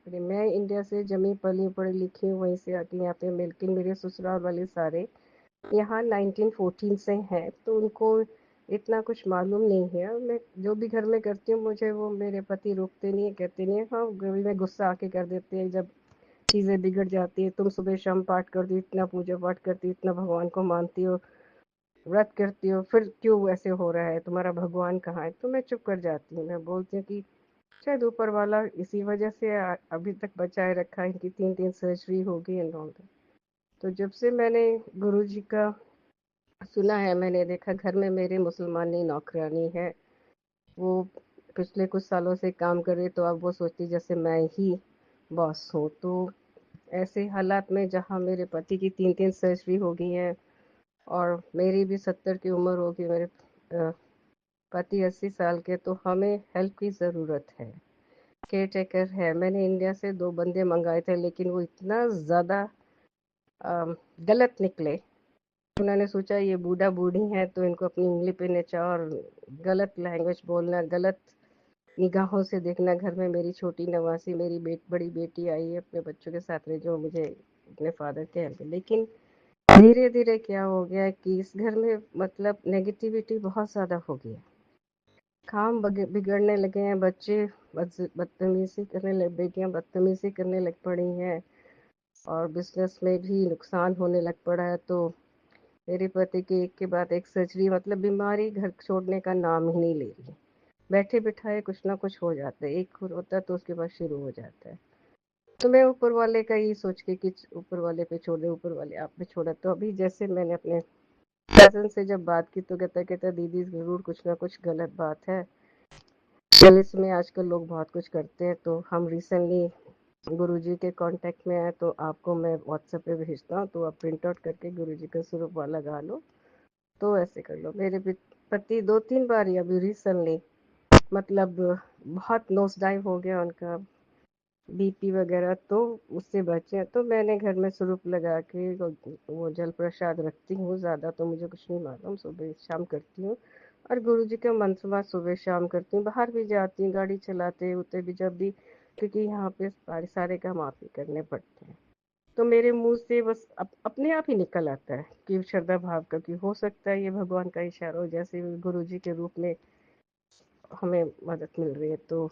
मैं इंडिया से जमी पली पढ़ी लिखी हूँ, वहीं से आके यहाँ पे, लेकिन मेरे ससुराल वाले सारे यहाँ 1914 से हैं, तो उनको इतना कुछ मालूम नहीं है। मैं जो भी घर में करती हूँ, मुझे वो मेरे पति रोकते नहीं है, कहते नहीं है, हाँ कभी में गुस्सा आके कर देते हैं जब चीज़ें बिगड़ जाती है। तुम सुबह शाम पाठ करती हो, इतना पूजा पाठ करती हो, इतना भगवान को मानती हो, व्रत करती हो, फिर क्यों ऐसे हो रहा है, तुम्हारा भगवान कहाँ है? तो मैं चुप कर जाती हूँ। मैं बोलती हूँ कि शायद ऊपर वाला इसी वजह से अभी तक बचाए रखा है, इनकी 3 सर्जरी हो गई एंड ऑल। तो जब से मैंने गुरु जी का सुना है, मैंने देखा घर में मेरे मुसलमानी नौकरानी है, वो पिछले कुछ सालों से काम कर रही, तो अब वो सोचती जैसे मैं ही बॉस हूँ। तो ऐसे हालात में जहाँ मेरे पति की 3 सर्जरी हो गई है, और मेरी भी 70 की उम्र होगी, मेरे पति 80 साल के, तो हमें हेल्प की ज़रूरत है। केयर टेकर है, मैंने इंडिया से 2 बंदे मंगाए थे, लेकिन वो इतना ज़्यादा गलत निकले। उन्होंने सोचा ये बूढ़ा बूढ़ी है, तो इनको अपनी उंगली पे नचा, और गलत लैंग्वेज बोलना, गलत निगाहों से देखना। घर में मेरी छोटी नवासी, मेरी बड़ी बेटी आई है अपने बच्चों के साथ में, जो मुझे अपने फादर के हेल्प। लेकिन धीरे धीरे क्या हो गया कि इस घर में मतलब नेगेटिविटी बहुत ज़्यादा हो गई है, काम बिगड़ने लगे हैं, बच्चे बदतमीजी करने लग, बेटियाँ बदतमीजी करने लग पड़ी हैं, और बिजनेस में भी नुकसान होने लग पड़ा है। तो मेरे पति की एक के बाद एक सर्जरी, मतलब बीमारी घर छोड़ने का नाम ही नहीं ले रही। बैठे बिठाए कुछ ना कुछ हो जाता है, एक होता है तो उसके बाद शुरू हो जाता है। तो मैं ऊपर वाले का ये सोच के कि ऊपर वाले पे छोड़ दे, ऊपर वाले आप पे छोड़ा। तो अभी जैसे मैंने अपने कजन से जब बात की, तो कहता दीदी ज़रूर कुछ ना कुछ गलत बात है, पुलिस में आजकल लोग बहुत कुछ करते हैं। तो हम रिसेंटली गुरुजी के कांटेक्ट में आए, तो आपको मैं व्हाट्सएप पे भेजता हूँ, तो आप प्रिंट आउट करके गुरुजी का स्वरूप वाला लगा लो, तो ऐसे कर लो। मेरे पति 2-3 बार ही अभी रिसेंटली, मतलब बहुत नोज डाइव हो गया उनका बीपी वगैरह, तो उससे बचे। तो मैंने घर में स्वरूप लगा के वो जल प्रसाद रखती हूँ, ज़्यादा तो मुझे कुछ नहीं मालूम, सुबह शाम करती हूँ। और गुरुजी का मंत्र सुबह शाम करती हूँ। बाहर भी जाती हूँ, गाड़ी चलाते होते भी, जब भी, क्योंकि यहाँ पे सारे काम आप ही करने पड़ते हैं। तो मेरे मुंह से बस अपने आप ही निकल आता है कि श्रद्धा भाव का, कि हो सकता है ये भगवान का इशारा हो, जैसे गुरुजी के रूप में हमें मदद मिल रही है। तो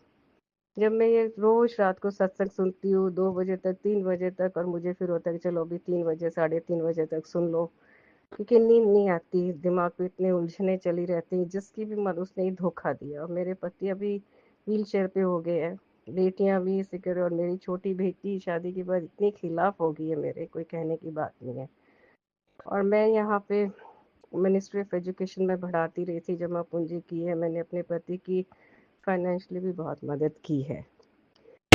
जब मैं ये रोज रात को सत्संग सुनती हूँ 2 बजे तक, 3 बजे तक, और मुझे फिर होता है कि चलो अभी 3 बजे, 3:30 बजे तक सुन लो, क्योंकि नींद नहीं आती, दिमाग में इतने उलझने चली रहती हैं। जिसकी भी मत उसने ही धोखा दिया। और मेरे पति अभी व्हील चेयर पे हो गए हैं, बेटियां भी इसी करे, और मेरी छोटी बेटी शादी के बाद इतनी खिलाफ हो गई है मेरे, कोई कहने की बात नहीं है। और मैं यहाँ पे मिनिस्ट्री ऑफ एजुकेशन में बढ़ाती रही थी, जमा पूंजी की है मैंने, अपने पति की फाइनेंशियली भी बहुत मदद की है।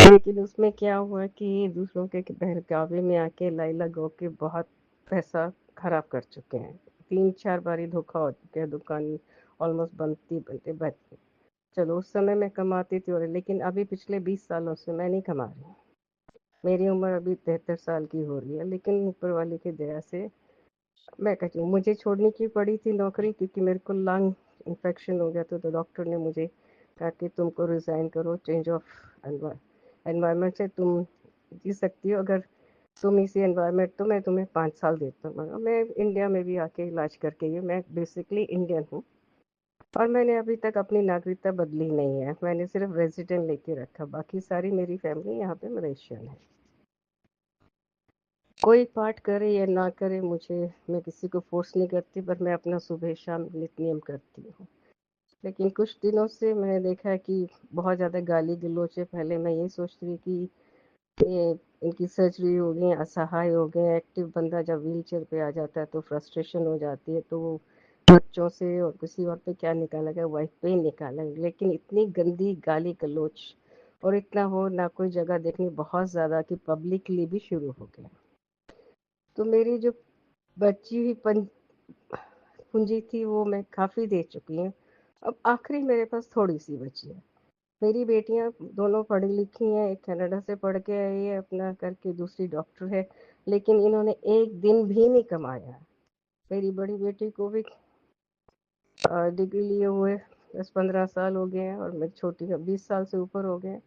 लेकिन उसमें क्या हुआ कि दूसरों के बहकावे में आके लाइला गो के बहुत पैसा खराब कर चुके हैं। 3-4 बारी धोखा हो चुका है, दुकान ऑलमोस्ट बनते बच गई। चलो उस समय मैं कमाती थी, और लेकिन अभी पिछले 20 सालों से मैं नहीं कमा रही। मेरी उम्र अभी 73 साल की हो रही है, लेकिन ऊपर वाले की दया से मैं कहती हूँ, मुझे छोड़नी की पड़ी थी नौकरी, क्योंकि मेरे को लंग इन्फेक्शन हो गया था। तो डॉक्टर ने मुझे कहा कि तुमको रिज़ाइन करो, चेंज ऑफ एनवायरनमेंट से तुम जी सकती हो। अगर तुम इसी एनवायरनमेंट, तो मैं तुम्हें 5 साल देता हूँ। मैं इंडिया में भी आके इलाज करके ये, मैं बेसिकली इंडियन हूँ, और मैंने अभी तक अपनी नागरिकता बदली नहीं है। मैंने सिर्फ रेजिडेंट लेके रखा, बाकी सारी मेरी फैमिली यहाँ पे मलेशियन है। कोई पाठ करे या ना करे, मैं किसी को फोर्स नहीं करती, पर मैं अपना सुबह शाम नित नियम करती हूँ। लेकिन कुछ दिनों से मैंने देखा है कि बहुत ज़्यादा गाली गलौज है। पहले मैं ये सोचती थी कि ये इनकी सर्जरी हो गई, असहाय हो गए। एक्टिव बंदा जब व्हील चेयर पे आ जाता है तो फ्रस्ट्रेशन हो जाती है, तो वो बच्चों से और किसी और पे क्या निकाला गया, वाइफ पे ही निकाला गया। लेकिन इतनी गंदी गाली गलौज और इतना हो ना कोई जगह देखनी, बहुत ज़्यादा कि पब्लिकली भी शुरू हो गया। तो मेरी जो बची हुई पूंजी थी वो मैं काफ़ी दे चुकी हूँ। अब आखिरी मेरे पास थोड़ी सी बची है। मेरी बेटियां दोनों पढ़ी लिखी हैं, एक कनाडा से पढ़ के आई है अपना करके, दूसरी डॉक्टर है, लेकिन इन्होंने एक दिन भी नहीं कमाया। मेरी बड़ी बेटी को भी डिग्री लिए हुए 10-15 साल हो गए हैं, और मेरी छोटी का 20 साल से ऊपर हो गए,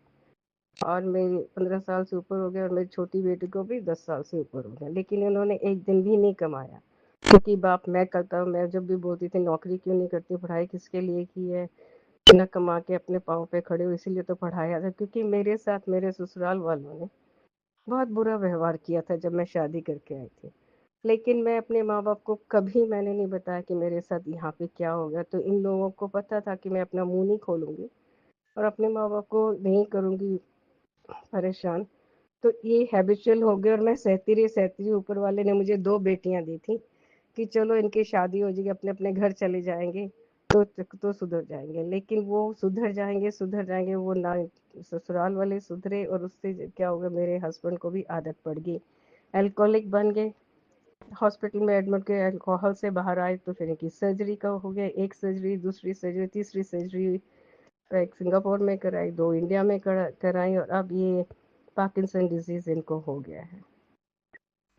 और मेरी 15 साल से ऊपर हो गया, और मेरी छोटी बेटी को भी 10 साल से ऊपर हो गया, लेकिन इन्होंने एक दिन भी नहीं कमाया। क्योंकि बाप मैं करता हूँ, मैं जब भी बोलती थी नौकरी क्यों नहीं करती, पढ़ाई किसके लिए की है, न कमा के अपने पाँव पे खड़े हो, इसीलिए तो पढ़ाया था। क्योंकि मेरे साथ मेरे ससुराल वालों ने बहुत बुरा व्यवहार किया था जब मैं शादी करके आई थी। लेकिन मैं अपने माँ बाप को कभी मैंने नहीं बताया कि मेरे साथ यहाँ पे क्या हो गया। तो इन लोगों को पता था कि मैं अपना मुंह नहीं खोलूंगी और अपने माँ बाप को नहीं करूंगी परेशान। तो ये हैबिचुअल हो गया, और मैं सहती रही। ऊपर वाले ने मुझे 2 बेटियां दी थी कि चलो इनकी शादी हो जाएगी, अपने अपने घर चले जाएंगे, तो सुधर जाएंगे। लेकिन वो सुधर जाएंगे, वो ना ससुराल वाले सुधरे, और उससे क्या हो गया, मेरे हस्बैंड को भी आदत पड़ गई, अल्कोहलिक बन गए, हॉस्पिटल में एडमिट के अल्कोहल से बाहर आए। तो फिर इनकी सर्जरी का हो गया, एक सर्जरी, दूसरी सर्जरी, तीसरी सर्जरी एक सिंगापुर में कराई, 2 इंडिया में कराई, और अब ये पार्किंसन डिजीज इनको हो गया है।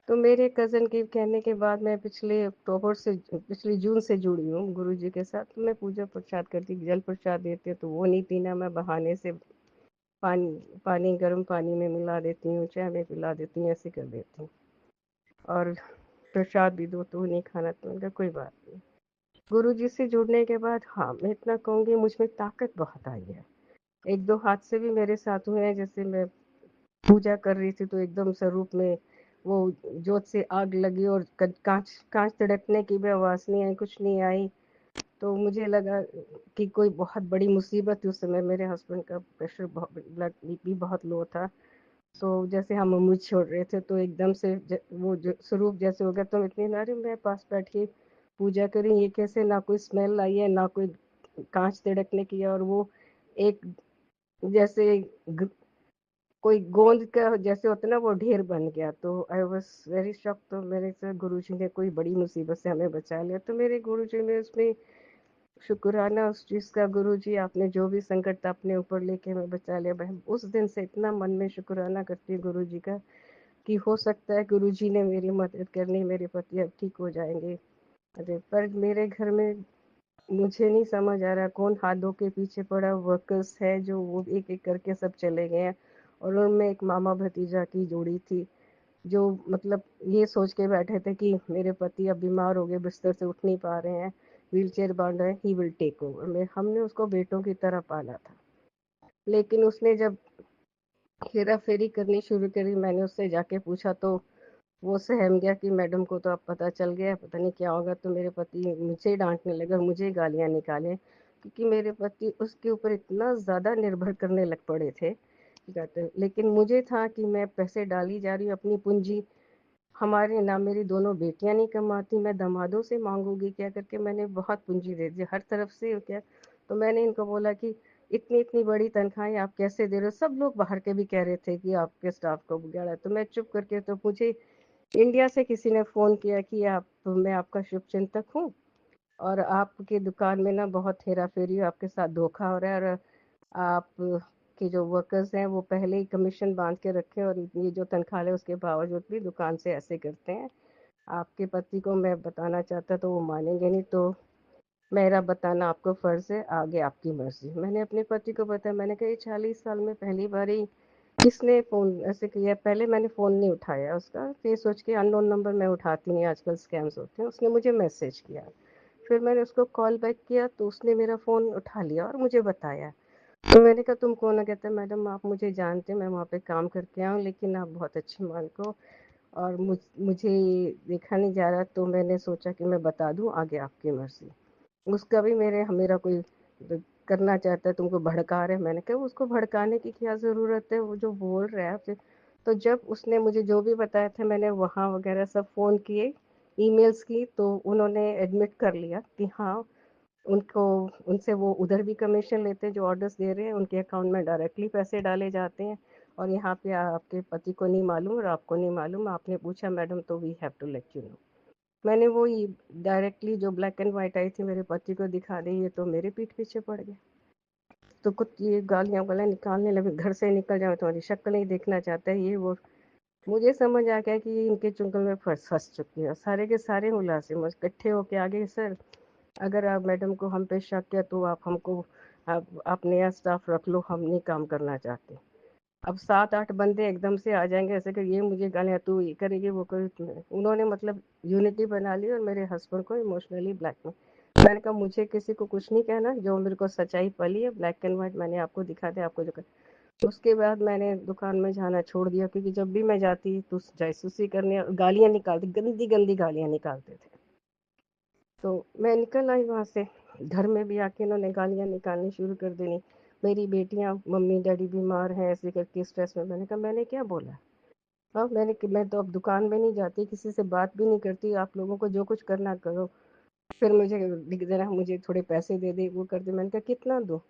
तो मेरे कज़न के कहने के बाद मैं पिछले जून से जुड़ी हूँ गुरुजी के साथ। तो मैं पूजा प्रसाद करती, जल प्रसाद देते तो वो नहीं पीना, मैं बहाने से पानी पानी गर्म पानी में मिला देती हूँ, चाय में पिला देती हूँ, ऐसे कर देती हूँ। और प्रसाद भी दो तो नहीं खाना, तो उनका कोई बात नहीं। गुरुजी से जुड़ने के बाद हाँ, मैं इतना कहूँगी मुझ में ताकत बहुत आई है। 1-2 हादसे भी मेरे साथ हुए हैं, जैसे मैं पूजा कर रही थी तो एकदम स्वरूप में वो जोत से आग लगी, और कांच कांच तड़कने की भी आवाज़ नहीं आई, कुछ नहीं आई। तो मुझे लगा कि कोई बहुत बड़ी मुसीबत। उस समय मेरे हस्बैंड का प्रेशर ब्लड बीपी बहुत लो था। तो जैसे हम अमृत छोड़ रहे थे तो एकदम से वो जो स्वरूप जैसे हो गया, तो इतनी नारी मैं पास बैठ के पूजा करी, ये कैसे, ना कोई स्मेल आई है, ना कोई कांच तड़कने की है, और वो एक जैसे कोई गोंद का जैसे होता है ना, वो ढेर बन गया। तो आई वॉज वेरी शॉक। तो मेरे से गुरुजी ने कोई बड़ी मुसीबत से हमें बचा लिया। तो मेरे गुरुजी में उसमें शुक्राना उस चीज़ का, गुरुजी आपने जो भी संकट अपने ऊपर लेके हमें बचा लिया। मैं उस दिन से इतना मन में शुक्राना करती हूँ गुरुजी का, कि हो सकता है गुरुजी ने मेरी मदद करनी, मेरे पति अब ठीक हो जाएंगे। अरे पर मेरे घर में मुझे नहीं समझ आ रहा कौन हाथों के पीछे पड़ा। वर्कर्स है जो वो एक एक करके सब चले गए हैं, और उनमें एक मामा भतीजा की जोड़ी थी जो मतलब ये सोच के बैठे थे कि मेरे पति अब बीमार हो गए, बिस्तर से उठ नहीं पा रहे हैं, व्हील चेयर बांध रहे हैं, ही विल टेक ओवर। हमने उसको बेटों की तरह पाला था। लेकिन उसने जब हेरा फेरी करनी शुरू करी, मैंने उससे जाके पूछा तो वो सहम गया कि मैडम को तो अब पता चल गया, पता नहीं क्या होगा। तो मेरे पति मुझे डांटने लगे और मुझे गालियां निकाले, क्योंकि मेरे पति उसके ऊपर इतना ज़्यादा निर्भर करने लग पड़े थे। कहते लेकिन मुझे था कि मैं पैसे डाली जा रही हूँ अपनी पूंजी, हमारे ना मेरी दोनों बेटियां नहीं कमाती, मैं दामादों से मांगूंगी क्या करके। मैंने बहुत पूंजी दे दी हर तरफ से क्या। तो मैंने इनको बोला कि इतनी इतनी बड़ी तनख्वाहें आप कैसे दे रहे हो? सब लोग बाहर के भी कह रहे थे कि आपके स्टाफ को बिगाड़ा है। तो मैं चुप करके, तो मुझे इंडिया से किसी ने फ़ोन किया कि आप, मैं आपका शुभचिंतक हूँ और आपकी दुकान में ना बहुत हेरा-फेरी, आपके साथ धोखा हो रहा है, और आप के जो वर्कर्स हैं वो पहले ही कमीशन बांध के रखे हैं और ये जो तनख्वाह है उसके बावजूद भी दुकान से ऐसे करते हैं। आपके पति को मैं बताना चाहता तो वो मानेंगे नहीं, तो मेरा बताना आपको फ़र्ज़ है, आगे आपकी मर्ज़ी। मैंने अपने पति को बताया, मैंने कहा ये 40 साल में पहली बार ही किसने फ़ोन ऐसे किया। पहले मैंने फ़ोन नहीं उठाया उसका, ये सोच के अननोन नंबर मैं उठाती नहीं, आजकल स्कैम्स होते हैं। उसने मुझे मैसेज किया, फिर मैंने उसको कॉल बैक किया तो उसने मेरा फ़ोन उठा लिया और मुझे बताया। तो मैंने कहा तुम कौन हो? कहता है मैडम आप मुझे जानते हैं, मैं वहाँ पे काम करके आया हूँ, लेकिन आप बहुत अच्छी मालिक हो और मुझे देखा नहीं जा रहा, तो मैंने सोचा कि मैं बता दूँ, आगे आपकी मर्ज़ी। उसका भी मेरा कोई करना चाहता है, तुमको भड़का रहे हैं। मैंने कहा उसको भड़काने की क्या ज़रूरत है, वो जो बोल रहा है आपसे। तो जब उसने मुझे जो भी बताया था, मैंने वहाँ वगैरह सब फ़ोन किए, ईमेल्स की, तो उन्होंने एडमिट कर लिया कि हाँ, उनको उनसे वो उधर भी कमीशन लेते हैं, जो ऑर्डर्स दे रहे हैं उनके अकाउंट में डायरेक्टली पैसे डाले जाते हैं, और यहाँ पे आपके पति को नहीं मालूम और आपको नहीं मालूम। आपने पूछा मैडम तो we have to let you know. मैंने वो डायरेक्टली जो ब्लैक एंड व्हाइट आई थी मेरे पति को दिखा दी, ये तो मेरे पीठ पीछे पड़ गया। तो कुछ ये गालियाँ वालियाँ निकालने लगे, घर से निकल जाओ, तुम्हारी शक्ल नहीं देखना चाहता है, ये वो। मुझे समझ आ गया कि इनके चुंगल में फंस चुकी है। सारे के सारे मुलाजिम इकट्ठे होके आगे, सर अगर आप मैडम को हम पे शक किया तो आप हमको, आप नया स्टाफ रख लो, हम नहीं काम करना चाहते। अब 7-8 बंदे एकदम से आ जाएंगे ऐसे कि ये मुझे गालियाँ, तू ये करेगी वो करेगी। उन्होंने मतलब यूनिटी बना ली और मेरे हस्बैंड को इमोशनली ब्लैकमेल। मैंने कहा मुझे किसी को कुछ नहीं कहना, जो मेरे को सच्चाई पली है ब्लैक एंड व्हाइट मैंने आपको दिखा दिया, आपको जो कर। उसके बाद मैंने दुकान में जाना छोड़ दिया, क्योंकि जब भी मैं जाती तो जासूसी करने, गालियाँ निकालते, गंदी गंदी गालियाँ निकालते थे। तो मैं निकल आई वहाँ से। घर में भी आके इन्होंने गालियाँ निकालनी शुरू कर देनी। मेरी बेटियाँ, मम्मी डैडी बीमार हैं, ऐसे करके स्ट्रेस में। मैंने कहा मैंने क्या बोला? हाँ, मैं तो अब दुकान में नहीं जाती, किसी से बात भी नहीं करती, आप लोगों को जो कुछ करना करो, फिर मुझे लिख देना, मुझे थोड़े पैसे दे दे, वो कर दे। मैंने कहा कितना दूँ?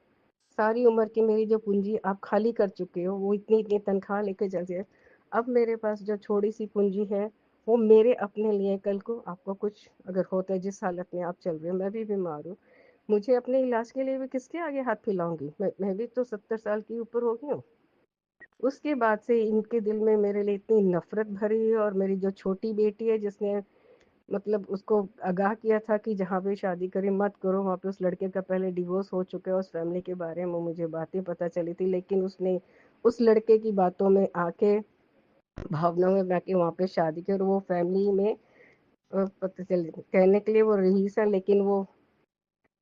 सारी उम्र की मेरी जो पूंजी आप खाली कर चुके हो, वो इतनी इतनी तनख्वाह लेके चलते हैं। अब मेरे पास जो थोड़ी सी पूंजी है वो मेरे अपने लिए, कल को आपको कुछ अगर होता है, जिस हालत में आप चल रहे हो, मैं भी बीमार हूँ, मुझे अपने इलाज के लिए भी किसके आगे हाथ फैलाऊंगी? मैं भी तो 70 साल की ऊपर हो गई हूँ। उसके बाद से इनके दिल में मेरे लिए इतनी नफरत भरी है। और मेरी जो छोटी बेटी है, जिसने मतलब उसको आगाह किया था कि जहाँ पे शादी करी मत करो, वहाँ पे उस लड़के का पहले डिवोर्स हो चुका है, उस फैमिली के बारे में मुझे बातें पता चली थी, लेकिन उसने उस लड़के की बातों में आके, भावनाओं में आके वहाँ पे शादी की, और वो फैमिली में पता चल कहने के लिए वो रईस है, लेकिन वो,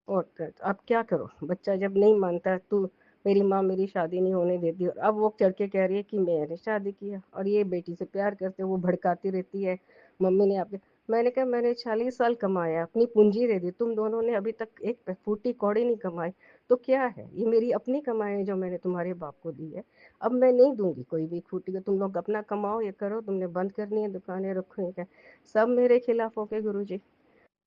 और अब क्या करो, बच्चा जब नहीं मानता तू, मेरी माँ मेरी शादी नहीं होने देती, और अब वो चढ़ के कह रही है कि मैंने शादी किया, और ये बेटी से प्यार करते, वो भड़काती रहती है, मम्मी ने आपके। मैंने कहा मैंने 40 साल कमाया, अपनी पूंजी दे दी, तुम दोनों ने अभी तक एक फूटी कौड़ी नहीं कमाई, तो क्या है, ये मेरी अपनी कमाई है जो मैंने तुम्हारे बाप को दी है। अब मैं नहीं दूंगी कोई भी फूटी को, तुम लोग अपना कमाओ, ये करो, तुमने बंद करनी है दुकानें, रखो, ये क्या। सब मेरे खिलाफ हो गए गुरुजी,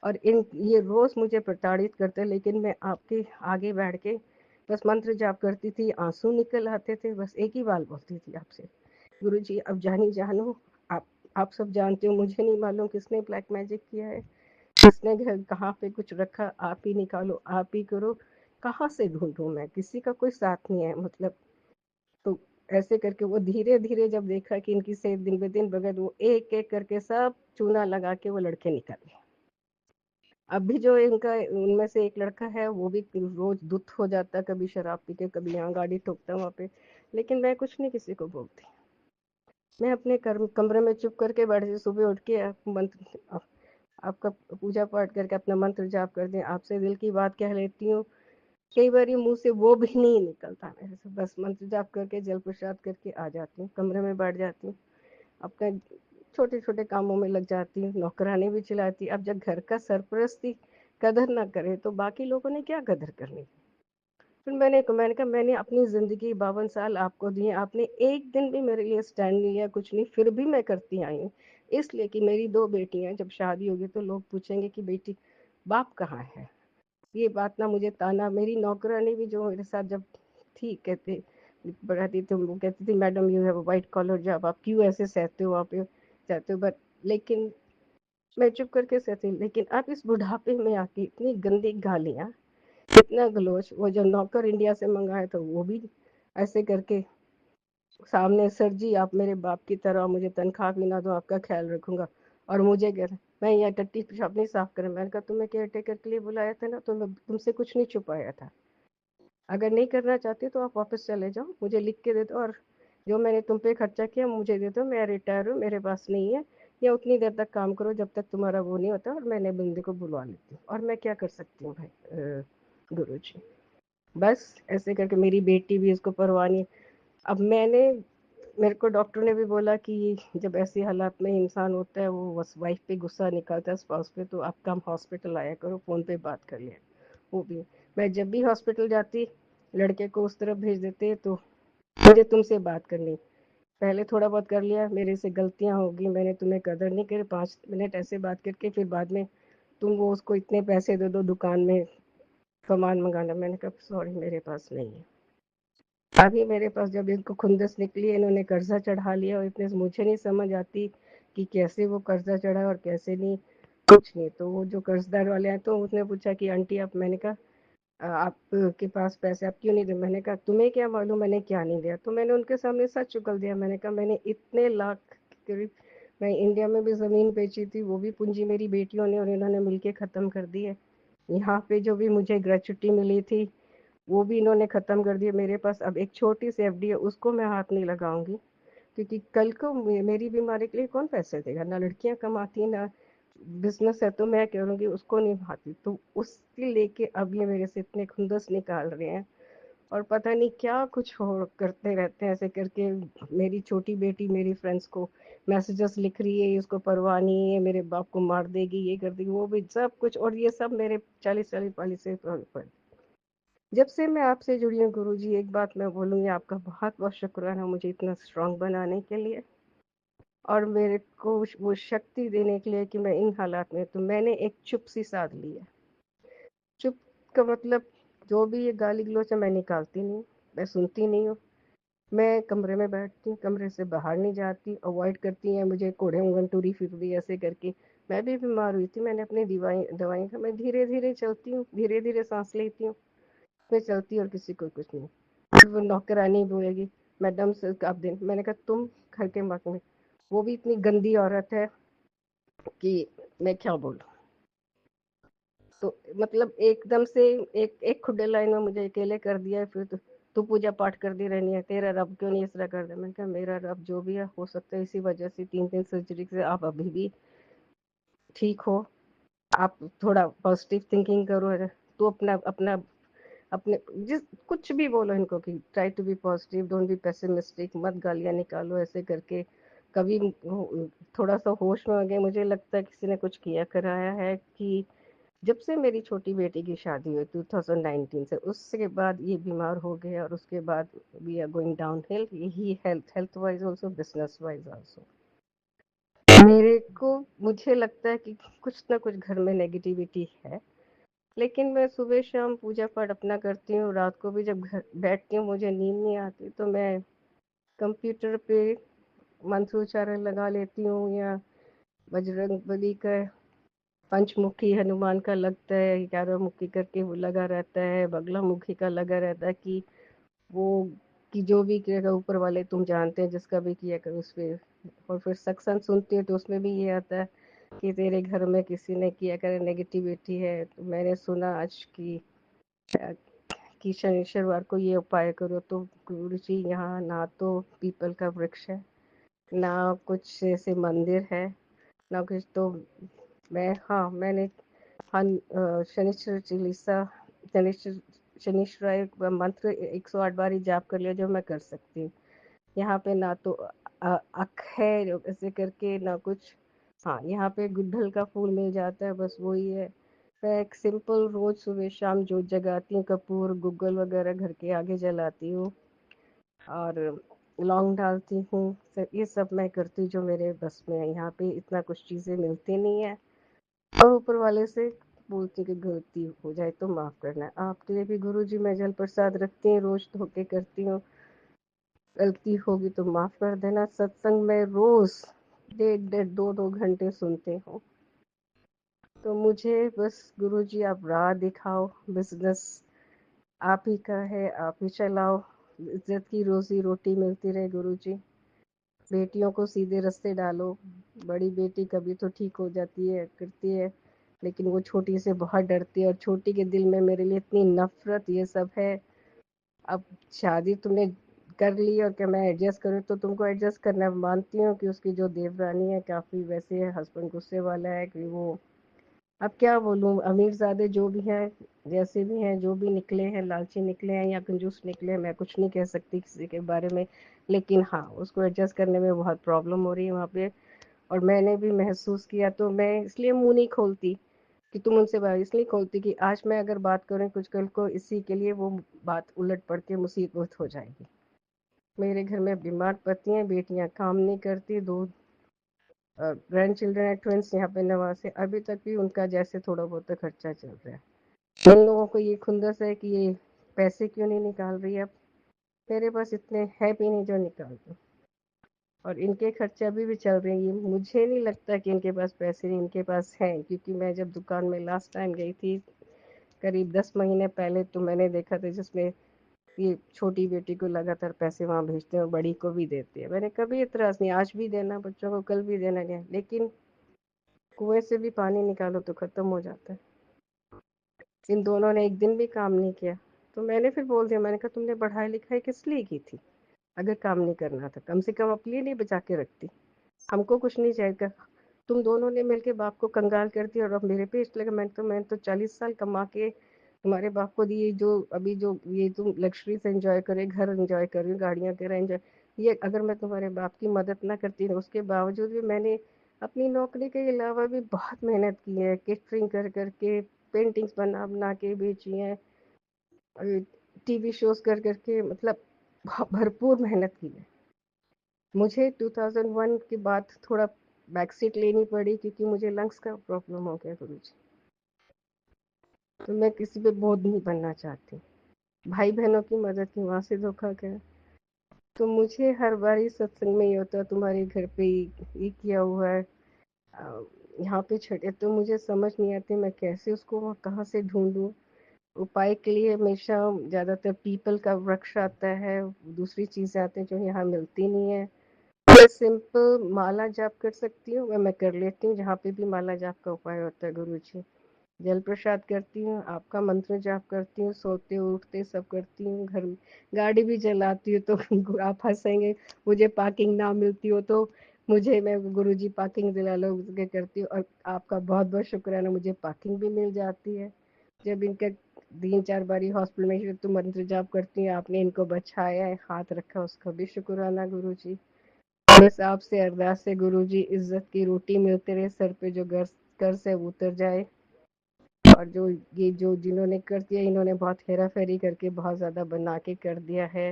और इन ये रोज मुझे प्रताड़ित करते, लेकिन मैं आपके आगे बैठ के बस मंत्र जाप करती थी, आंसू निकल आते थे, बस एक ही बात बोलती थी आपसे, गुरुजी अब जानी जानो, आप आप सब जानते हो, मुझे नहीं मालूम किसने ब्लैक मैजिक किया है, किसने घर कहाँ पे कुछ रखा, आप ही निकालो, आप ही करो, कहाँ से ढूंढूं मैं, किसी का कोई साथ नहीं है मतलब। तो ऐसे करके वो धीरे धीरे जब देखा कि इनकी सेहत दिन ब दिन बगैर, वो एक एक करके सब चूना लगा के वो लड़के निकल गए। अभी जो इनका उनमें से एक लड़का है, वो भी रोज दुत हो जाता है, कभी शराब पी के, कभी यहाँ गाड़ी ठोकता है वहाँ पे, लेकिन मैं कुछ नहीं किसी को बोलती। मैं अपने कमरे में चुप करके बैठ जाती, सुबह उठ के मंत्र, आपका पूजा पाठ करके अपना मंत्र जाप कर दें, आपसे दिल की बात कह लेती हूँ। कई बार मुंह से वो भी नहीं निकलता मेरे से, बस मंत्र जाप करके जल प्रसाद करके आ जाती हूँ, कमरे में बैठ जाती हूँ, अपने छोटे छोटे कामों में लग जाती हूँ, नौकरानी भी चिल्लाती। अब जब घर का सरपरस्ती कदर ना करे तो बाकी लोगों ने क्या कदर करनी। फिर मैंने कहा मैंने अपनी जिंदगी 52 साल आपको दी है, आपने एक दिन भी मेरे लिए स्टैंड नहीं लिया, कुछ नहीं, फिर भी मैं करती आई हूँ, इसलिए कि मेरी 2 बेटियां, जब शादी होगी तो लोग पूछेंगे कि बेटी बाप कहाँ है। ये बात ना मुझे ताना, मेरी नौकरानी भी जो मेरे साथ जब थी, कहते पढ़ाती तो वो कहती थी madam you have a white collar job, आप क्यों ऐसे सहते हो, आप चाहते हो, बट लेकिन मैं चुप करके सहती। लेकिन आप इस बुढ़ापे में आके इतनी गंदी गालियाँ, इतना गलोच, वो जो नौकर इंडिया से मंगाया था वो भी ऐसे करके सामने, सर जी आप मेरे बाप की तरह, मुझे तनख्वाह भी ना दो आपका ख्याल रखूंगा, और मुझे कह रहे मैं यहाँ टट्टी पेशाब नहीं साफ कर। मैंने कहा तुम्हें केयर टेकर के लिए बुलाया था ना, तो मैं तुमसे कुछ नहीं छुपाया था, अगर नहीं करना चाहते तो आप वापस चले जाओ, मुझे लिख के दे दो, और जो मैंने तुम पे खर्चा किया मुझे दे दो, मैं रिटायर हूँ, मेरे पास नहीं है, या उतनी देर तक काम करो जब तक तुम्हारा वो नहीं होता, और मैंने बंदे को बुलवा लेती हूँ, और मैं क्या कर सकती हूँ भाई गुरु जी। बस ऐसे करके मेरी बेटी भी इसको परवाह नहीं। अब मेरे को डॉक्टर ने भी बोला कि जब ऐसे हालात में इंसान होता है वो बस वाइफ पे गुस्सा निकालता है, स्पाउस पे, तो आप कम हॉस्पिटल आया करो, फ़ोन पे बात कर लिया। वो भी मैं जब भी हॉस्पिटल जाती लड़के को उस तरफ भेज देते, तो मुझे तुमसे बात करनी, पहले थोड़ा बहुत कर लिया, मेरे से गलतियां होगी, मैंने तुम्हें कदर नहीं करी, 5 मिनट ऐसे बात करके फिर बाद में तुम वो उसको इतने पैसे दे दो दुकान में सामान मंगाना। मैंने कहा सॉरी मेरे पास नहीं है। अभी मेरे पास जब इनको खुंदस निकली, इन्होंने कर्जा चढ़ा लिया, और इतने मुझे नहीं समझ आती कि कैसे वो कर्जा चढ़ा और कैसे नहीं, कुछ नहीं। तो वो जो कर्जदार वाले हैं, तो उसने पूछा कि आंटी आप, मैंने कहा आपके पास पैसे आप क्यों नहीं दे, मैंने कहा तुम्हें क्या मालूम मैंने क्या नहीं दिया, तो मैंने उनके सामने सच उगल दिया। मैंने कहा मैंने इतने लाख करीब, मैं इंडिया में भी ज़मीन बेची थी, वो भी पूंजी मेरी बेटियों ने और इन्होंने मिलके ख़त्म कर दी है। यहाँ पे जो भी मुझे ग्रेचुटी मिली थी वो भी इन्होंने ख़त्म कर दिया। मेरे पास अब एक छोटी सी एफडी है, उसको मैं हाथ नहीं लगाऊंगी, क्योंकि कल को मेरी बीमारी के लिए कौन पैसे देगा, ना लड़कियां कमाती ना बिजनेस है, तो मैं करूँगी उसको नहीं भाती, तो उसके लेके अब ये मेरे से इतने खुंदस निकाल रहे हैं, और पता नहीं क्या कुछ हो करते रहते हैं ऐसे करके। मेरी छोटी बेटी मेरी फ्रेंड्स को मैसेजेस लिख रही है, इसको परवाह नहीं है, मेरे बाप को मार देगी, ये कर देगी, वो भी सब कुछ, और ये सब मेरे 40 वाली से पर। जब से मैं आपसे जुड़ी हूँ गुरुजी, एक बात मैं बोलूँगी, आपका बहुत बहुत शुक्राना मुझे इतना स्ट्रांग बनाने के लिए, और मेरे को वो शक्ति देने के लिए कि मैं इन हालात में, तो मैंने एक चुप सी साध ली है। चुप का मतलब जो भी ये गाली गलौच है मैं निकालती नहीं, मैं सुनती नहीं हूँ, मैं कमरे में बैठती हूँ, कमरे से बाहर नहीं जाती, अवॉइड करती हैं मुझे, कोड़े उंगन टूरी फिर भी ऐसे करके। मैं भी बीमार हुई थी, मैंने अपनी दवाई का, मैं धीरे धीरे चलती हूँ, धीरे धीरे सांस लेती हूँ, मैं चलती, और किसी को कुछ नहीं। फिर वो नौकरानी बोलेगी मैडम से आप दिन, मैंने कहा तुम घर के मक में, वो भी इतनी गंदी औरत है कि मैं क्या बोलूं। तो मतलब एकदम से एक एक खुडे लाइन में मुझे अकेले कर दिया। फिर तो तू पूजा पाठ करती रहनी है, तेरा रब क्यों नहीं इस तरह कर दे। मैंने कहा मेरा रब जो भी है, हो सकता है इसी वजह से 3 दिन सर्जरी से आप अभी भी ठीक हो, आप थोड़ा पॉजिटिव थिंकिंग करो, तो अपना अपना अपने जिस कुछ भी बोलो इनको कि try to be positive, don't be pessimistic, मत गालियां निकालो ऐसे करके। कभी थोड़ा सा होश में आ गए, मुझे लगता है किसी ने कुछ किया कराया है कि जब से मेरी छोटी बेटी की शादी हुई 2019 से, उसके बाद ये बीमार हो गए, और उसके बाद we are going downhill, यही health wise also, business wise also. मेरे को मुझे लगता है कि कुछ ना कुछ घर में नेगेटिविटी है, लेकिन मैं सुबह शाम पूजा पाठ अपना करती हूँ, रात को भी जब घर बैठती हूँ मुझे नींद नहीं आती, तो मैं कंप्यूटर पे मंत्रोच्चारण लगा लेती हूँ, या बजरंग बली का पंचमुखी हनुमान का लगता है, 11 मुखी करके वो लगा रहता है, बगला मुखी का लगा रहता है कि वो कि जो भी किएगा ऊपर वाले तुम जानते हैं, जिसका भी किया कर उस पे। और फिर सत्संग सुनती है तो उसमें भी ये आता है कि तेरे घर में किसी ने किया करे नेगेटिविटी है, तो मैंने सुना आज कि शनिश्चरवार को ये उपाय करो, तो गुरु जी यहाँ ना तो पीपल का वृक्ष है, ना कुछ ऐसे मंदिर है, ना कुछ, तो मैंने शनिश्चर चालीसा, शनिश्चर शनिश्चर मंत्र 108 बार ही जाप कर लिया जो मैं कर सकती हूँ। यहाँ पे ना तो अख है ऐसे करके, ना कुछ। हाँ, यहाँ पे गुड़हल का फूल मिल जाता है, बस वही है। मैं एक सिंपल रोज सुबह शाम जोत जगाती हूँ, कपूर गूगल वगैरह घर के आगे जलाती हूँ, और लौंग डालती हूँ, ये सब मैं करती हूँ जो मेरे बस में है। यहाँ पे इतना कुछ चीज़ें मिलती नहीं है, और ऊपर वाले से बोलती हूँ कि गलती हो जाए तो माफ़ करना। आपके लिए भी गुरुजी मैं जल प्रसाद रखती हूँ, रोज़ धो के करती हूँ। गलती होगी तो माफ़ कर देना। सत्संग में रोज़ 1.5 2-2 घंटे सुनती हूँ। तो मुझे बस गुरुजी आप राह दिखाओ, बिज़नेस आप ही का है, आप ही चलाओ, इज़्ज़त की रोज़ी-रोटी मिलती रहे गुरुजी। बेटियों को सीधे रास्ते डालो। बड़ी बेटी कभी तो ठीक हो जाती है, करती है, लेकिन वो छोटी से बहुत डरती है और छोटी के दिल में मेरे लिए इतनी नफ़रत ये सब है। अब शादी तुमने कर ली और क्या मैं एडजस्ट करूँ, तो तुमको एडजस्ट करना है। मानती हूँ कि उसकी जो देवरानी है काफ़ी वैसे है, हस्बैंड गुस्से वाला है कि वो, अब क्या बोलूँ, अमीरज़ादे जो भी हैं, जैसे भी हैं, जो भी निकले हैं, लालची निकले हैं या कंजूस निकले हैं, मैं कुछ नहीं कह सकती किसी के बारे में। लेकिन हाँ, उसको एडजस्ट करने में बहुत प्रॉब्लम हो रही है वहाँ पे। और मैंने भी महसूस किया, तो मैं इसलिए मुँह नहीं खोलती कि तुम उनसे बात इसलिए खोलती कि आज मैं अगर बात करूँ कुछ, कल को इसी के लिए वो बात उलट पड़ के मुसीबत हो जाएगी। मेरे घर में बीमार पति हैं, बेटियाँ काम नहीं करती, 2 ग्रैंड चिल्ड्रन है, ट्विंस यहाँ पे नवासे, अभी तक भी उनका जैसे थोड़ा बहुत खर्चा चल रहा है। उन लोगों को ये खुंदस है कि ये पैसे क्यों नहीं निकाल रही। अब मेरे पास इतने है भी नहीं जो निकाल दूँ, और इनके खर्चे अभी भी चल रहे हैं। मुझे नहीं लगता कि इनके पास पैसे नहीं, इनके पास हैं, क्योंकि मैं जब दुकान में लास्ट टाइम गई थी करीब 10 महीने पहले, तो मैंने देखा था जिसमें ये छोटी बेटी को लगातार पैसे वहाँ भेजते हैं और बड़ी को भी देते हैं। मैंने कभी इतराज़ नहीं, आज भी देना बच्चों को, कल भी देना गया, लेकिन कुएं से भी पानी निकालो तो ख़त्म हो जाता है। इन दोनों ने एक दिन भी काम नहीं किया, तो मैंने फिर बोल दिया, मैंने कहा तुमने पढ़ाई लिखाई किस लिए की थी? अगर काम नहीं करना था, कम से कम अपने लिए बचा के रखती। हमको कुछ नहीं चाहिए। तुम दोनों ने मिलके बाप को कंगाल कर दिया और अब मेरे पे इस लगा। मैं तो 40 साल कमा के तुम्हारे बाप को दिए, जो अभी जो ये तुम लग्जरी से एंजॉय करे, घर एंजॉय कर रही हो, गाड़ियाँ कर एंजॉय, ये अगर मैं तुम्हारे बाप की मदद ना करती ना, उसके बावजूद भी मैंने अपनी नौकरी के अलावा भी बहुत मेहनत की है, केटरिंग कर करके, पेंटिंग्स बना बना के बेची हैं, टीवी शोज कर करके, मतलब भरपूर मेहनत की है। मुझे 2001 के बाद थोड़ा बैक सीट लेनी पड़ी क्योंकि मुझे लंग्स का प्रॉब्लम हो गया गुरुजी। तो मैं किसी पे बोझ नहीं बनना चाहती। भाई बहनों की मदद की, वहाँ से धोखा गया। तो मुझे हर बार ही सत्संग में ये होता, तुम्हारे घर पे ये किया हुआ है, यहाँ पे छठे, तो मुझे समझ नहीं आती मैं कैसे उसको वहाँ कहाँ से ढूंढूं। उपाय के लिए हमेशा ज़्यादातर पीपल का वृक्ष आता है, दूसरी चीज़ें आती हैं जो यहाँ मिलती नहीं है। मैं सिंपल माला जाप कर सकती हूँ, मैं कर लेती हूँ, जहाँ पे भी माला जाप का उपाय होता है गुरुजी। जल प्रसाद करती हूँ, आपका मंत्र जाप करती हूँ, सोते उठते सब करती हूँ, घर में गाड़ी भी चलाती हूँ। तो आप हंसेंगे, मुझे पार्किंग ना मिलती हो तो मैं गुरुजी पार्किंग दिला लो उसके करती हूँ, और आपका बहुत बहुत शुक्राना, मुझे पार्किंग भी मिल जाती है। जब इनका 3-4 बारी हॉस्पिटल में तो मंत्र जाप करती हूँ, आपने इनको बचाया है, हाथ रखा, उसका भी शुक्राना गुरुजी। बस आपसे अरदास है गुरुजी, इज्जत की रोटी मिलते रहे, सर पे जो कर्ज है वो उतर जाए। और जो ये जो जिन्होंने कर दिया, इन्होंने बहुत हेरा फेरी करके बहुत ज़्यादा बना के कर दिया है।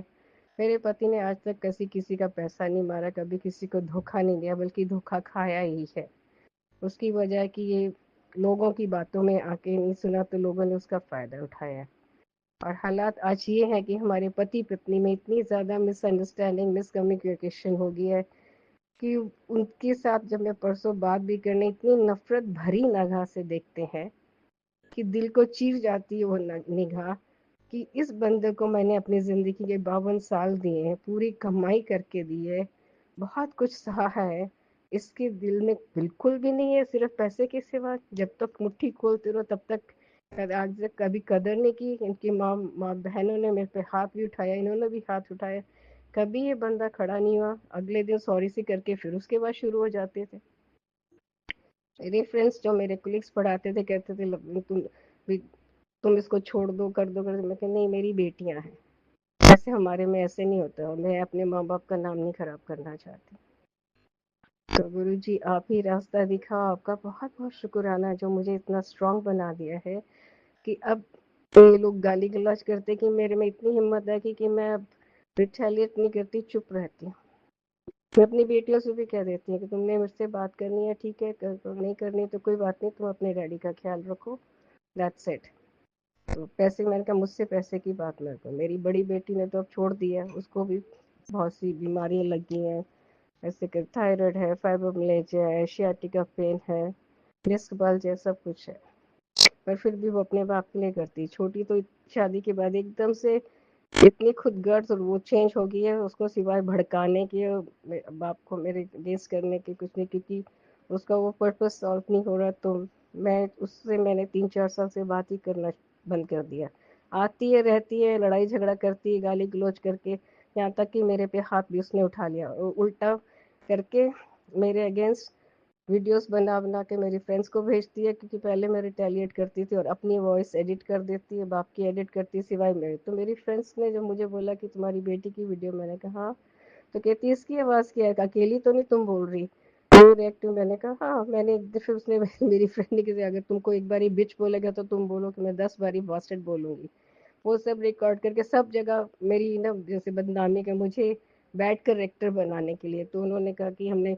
मेरे पति ने आज तक किसी का पैसा नहीं मारा, कभी किसी को धोखा नहीं दिया, बल्कि धोखा खाया ही है। उसकी वजह कि ये लोगों की बातों में आके नहीं सुना, तो लोगों ने उसका फ़ायदा उठाया। और हालात आज ये है कि हमारे पति पत्नी में इतनी ज़्यादा मिसअंडरस्टैंडिंग, मिसकम्युनिकेशन हो गई है कि उनके साथ जब मैं परसों बात भी करने, इतनी नफरत भरी निगाह से देखते हैं कि दिल को चीर जाती है वो निगाह, कि इस बंदे को मैंने अपनी ज़िंदगी के 52 साल दिए हैं, पूरी कमाई करके दी है, बहुत कुछ सहा है, इसके दिल में बिल्कुल भी नहीं है सिर्फ पैसे के सिवा। जब तक मुट्ठी खोलते रहो तब तक, आज तक कभी कदर नहीं की। इनकी माँ बहनों ने मेरे पे हाथ भी उठाया, इन्होंने भी हाथ उठाया, कभी ये बंदा खड़ा नहीं हुआ। अगले दिन सॉरी सी करके फिर उसके बाद शुरू हो जाते थे। मेरे फ्रेंड्स जो मेरे कोलिग्स पढ़ाते थे कहते थे तुम इसको छोड़ दो, कर दो, मैं कहा नहीं, मेरी बेटियां हैं, ऐसे हमारे में ऐसे नहीं होता, और मैं अपने माँ बाप का नाम नहीं खराब करना चाहती। तो गुरु जी आप ही रास्ता दिखाओ, आपका बहुत बहुत शुक्राना जो मुझे इतना स्ट्रांग बना दिया है कि अब ये लोग गाली गलौज करते कि मेरे में इतनी हिम्मत है कि मैं अब रिटेलिएट नहीं करती, चुप रहती हूँ। मैं अपनी बेटियों से भी कह देती हूँ कि तुमने मुझसे बात करनी है ठीक है, नहीं करनी तो कोई बात नहीं, तुम अपने डैडी का ख्याल रखो, दैट्स इट। तो पैसे, मैंने कहा मुझसे पैसे की बात ना करो। मेरी बड़ी बेटी ने तो अब छोड़ दिया, उसको भी बहुत सी बीमारियां लगी हैं, ऐसे कर थायराइड है, फाइब्रोमियाल्जिया है, एशियाटिका पेन है, डिस्क बल्ज है, सब कुछ है। पर फिर भी वो अपने बाप के लिए करती। छोटी तो शादी के बाद एकदम से इतनी खुदगर्ज और वो चेंज हो गई है, उसको सिवाय भड़काने के और बाप को मेरे अगेंस्ट करने के कुछ नहीं, क्योंकि उसका वो पर्पस सॉल्व नहीं हो रहा। तो मैंने 3-4 साल से बात ही करना बंद कर दिया। आती है, रहती है, लड़ाई झगड़ा करती है, गाली गलौज करके, यहाँ तक कि मेरे पे हाथ भी उसने उठा लिया, उल्टा करके मेरे अगेंस्ट वीडियोस बना बना के मेरी फ्रेंड्स को भेजती है, क्योंकि पहले मैं रिटेलिएट करती थी और अपनी वॉइस एडिट कर देती है, बाप की एडिट करती है सिवाय मेरे। तो मेरी फ्रेंड्स ने जब मुझे बोला कि तुम्हारी बेटी की वीडियो, मैंने कहा हाँ, तो कहती है इसकी आवाज़ क्या है, अकेली तो नहीं तुम बोल रही? तो रिएक्टिव, मैंने कहा हाँ। मैंने एक फिर उसने मेरी फ्रेंड ने कहा अगर तुमको एक बारी बिच बोलेगा तो तुम बोलो कि मैं 10 बारी बॉस्टेड बोलूंगी। वो सब रिकॉर्ड करके सब जगह मेरी ना जैसे बदनामी का, मुझे बैड करेक्टर बनाने के लिए। तो उन्होंने कहा कि हमने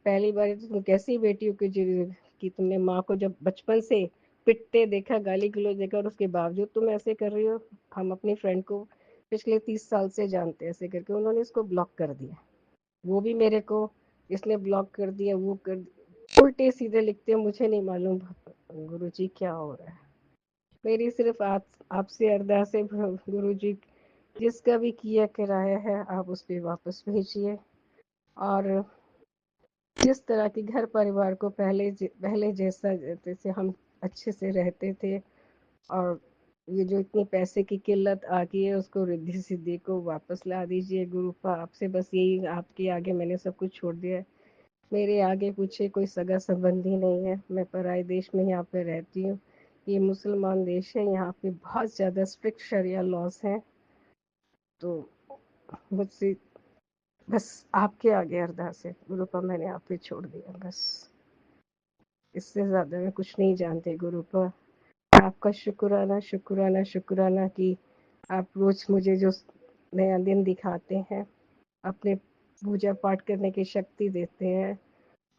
पहली बार तो तुम कैसी बेटी हो कि तुमने माँ को जब बचपन से पिटते देखा, गाली गलौज देखा, और उसके बावजूद तुम ऐसे कर रही हो। हम अपनी फ्रेंड को पिछले 30 साल से जानते हैं। ऐसे करके उन्होंने इसको ब्लॉक कर दिया। वो भी मेरे को इसने ब्लॉक कर दिया, वो कर उल्टे सीधे लिखते हैं, मुझे नहीं मालूम गुरुजी क्या हो रहा है। मेरी सिर्फ आपसे अरदास है गुरुजी, जिसका भी किया कराया है आप उस पर वापस भेजिए। और जिस तरह की घर परिवार को पहले जैसा जैसे हम अच्छे से रहते थे, और ये जो इतनी पैसे की किल्लत आ गई है, उसको रिद्धि सिद्धि को वापस ला दीजिए गुरुपा। आपसे बस यही, आपके आगे मैंने सब कुछ छोड़ दिया है। मेरे आगे पीछे कोई सगा संबंधी नहीं है। मैं पराए देश में यहाँ पे रहती हूँ। ये मुसलमान देश है, यहाँ पे बहुत ज़्यादा स्ट्रिक्ट शरिया लॉज हैं। तो मुझसे बस आपके आगे अरदास है गुरुपा, मैंने आप पे छोड़ दिया बस। इससे ज़्यादा मैं कुछ नहीं जानती गुरुपा। आपका शुक्राना शुक्राना शुक्राना कि आप रोज़ मुझे जो नया दिन दिखाते हैं, अपने पूजा पाठ करने की शक्ति देते हैं,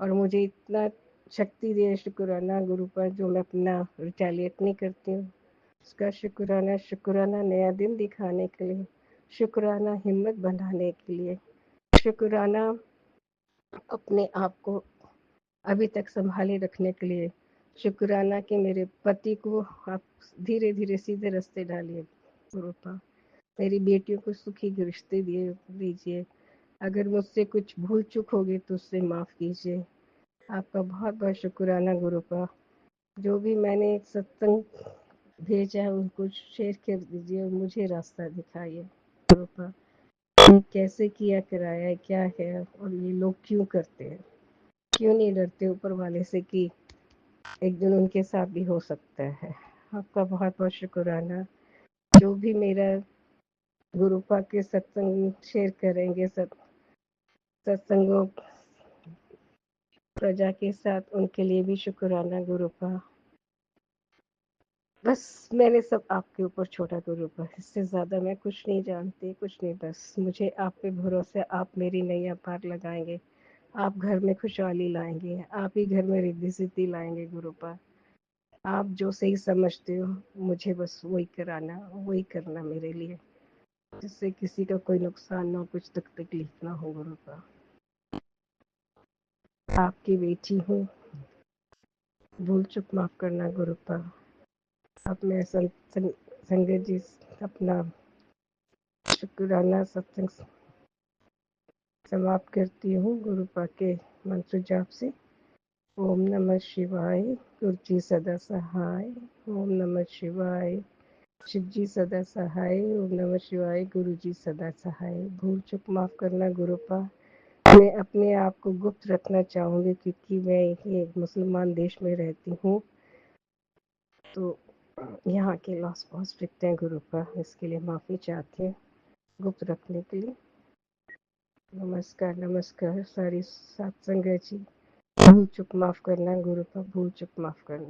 और मुझे इतना शक्ति दिए, शुक्राना गुरुपा, जो मैं अपना रिटेलिएट नहीं करती हूँ। उसका शुक्राना शुक्राना नया दिन दिखाने के लिए, शुक्राना हिम्मत बढ़ाने के लिए, शुक्राना अपने आप को अभी तक संभाले रखने के लिए, शुक्राना कि मेरे पति को आप धीरे धीरे सीधे रास्ते डालिए गुरुपा। मेरी बेटियों को सुखी रिश्ते दीजिए। अगर मुझसे कुछ भूल चूक होगी तो उससे माफ़ कीजिए। आपका बहुत बहुत शुक्राना गुरुपा। जो भी मैंने सत्संग भेजा है उनको शेयर कर दीजिए और मुझे रास्ता दिखाइए गुरुपा। ये कैसे किया कराया है, क्या है, और ये लोग क्यों करते हैं? क्यों नहीं डरते ऊपर वाले से कि एक दिन उनके साथ भी हो सकता है? आपका बहुत बहुत शुक्राना। जो भी मेरा गुरुपा के सत्संग शेयर करेंगे, सत्संगों प्रजा के साथ, उनके लिए भी शुक्राना गुरुपा। बस मैंने सब आपके ऊपर छोड़ा गुरुपा। इससे ज़्यादा मैं कुछ नहीं जानती, कुछ नहीं। बस मुझे आप पे भरोसा, आप मेरी नैया पार लगाएंगे, आप घर में खुशहाली लाएंगे, आप ही घर में रिद्धि सिद्धि लाएंगे गुरुपा। आप जो सही समझते हो मुझे बस वही कराना, वही करना मेरे लिए, जिससे किसी का कोई नुकसान ना हो, कुछ तकलीफ ना हो गुरुपा। आपकी बेटी हूँ, भूल चूक माफ करना गुरुपा। अब मैं संगत जी अपना शुक्राना सत्संग समाप्त करती हूँ गुरुपा के मंत्र जाप से। ओम नमः शिवाय, गुरु जी सदा सहाय। ओम नमः शिवाय, शिव जी सदा सहाय। ओम नमः शिवाय, गुरु जी सदा सहाय। भूल चूक माफ करना गुरुपा। मैं अपने आप को गुप्त रखना चाहूँगी, क्योंकि मैं एक मुसलमान देश में रहती हूँ, तो यहाँ के लॉस बहुत स्ट्रिक्ट हैं गुरुपा। इसके लिए माफ़ी चाहती हूँ गुप्त रखने के लिए। नमस्कार नमस्कार सारी सत्संग जी। भूल चूक माफ करना गुरुपा, भूल चूक माफ करना।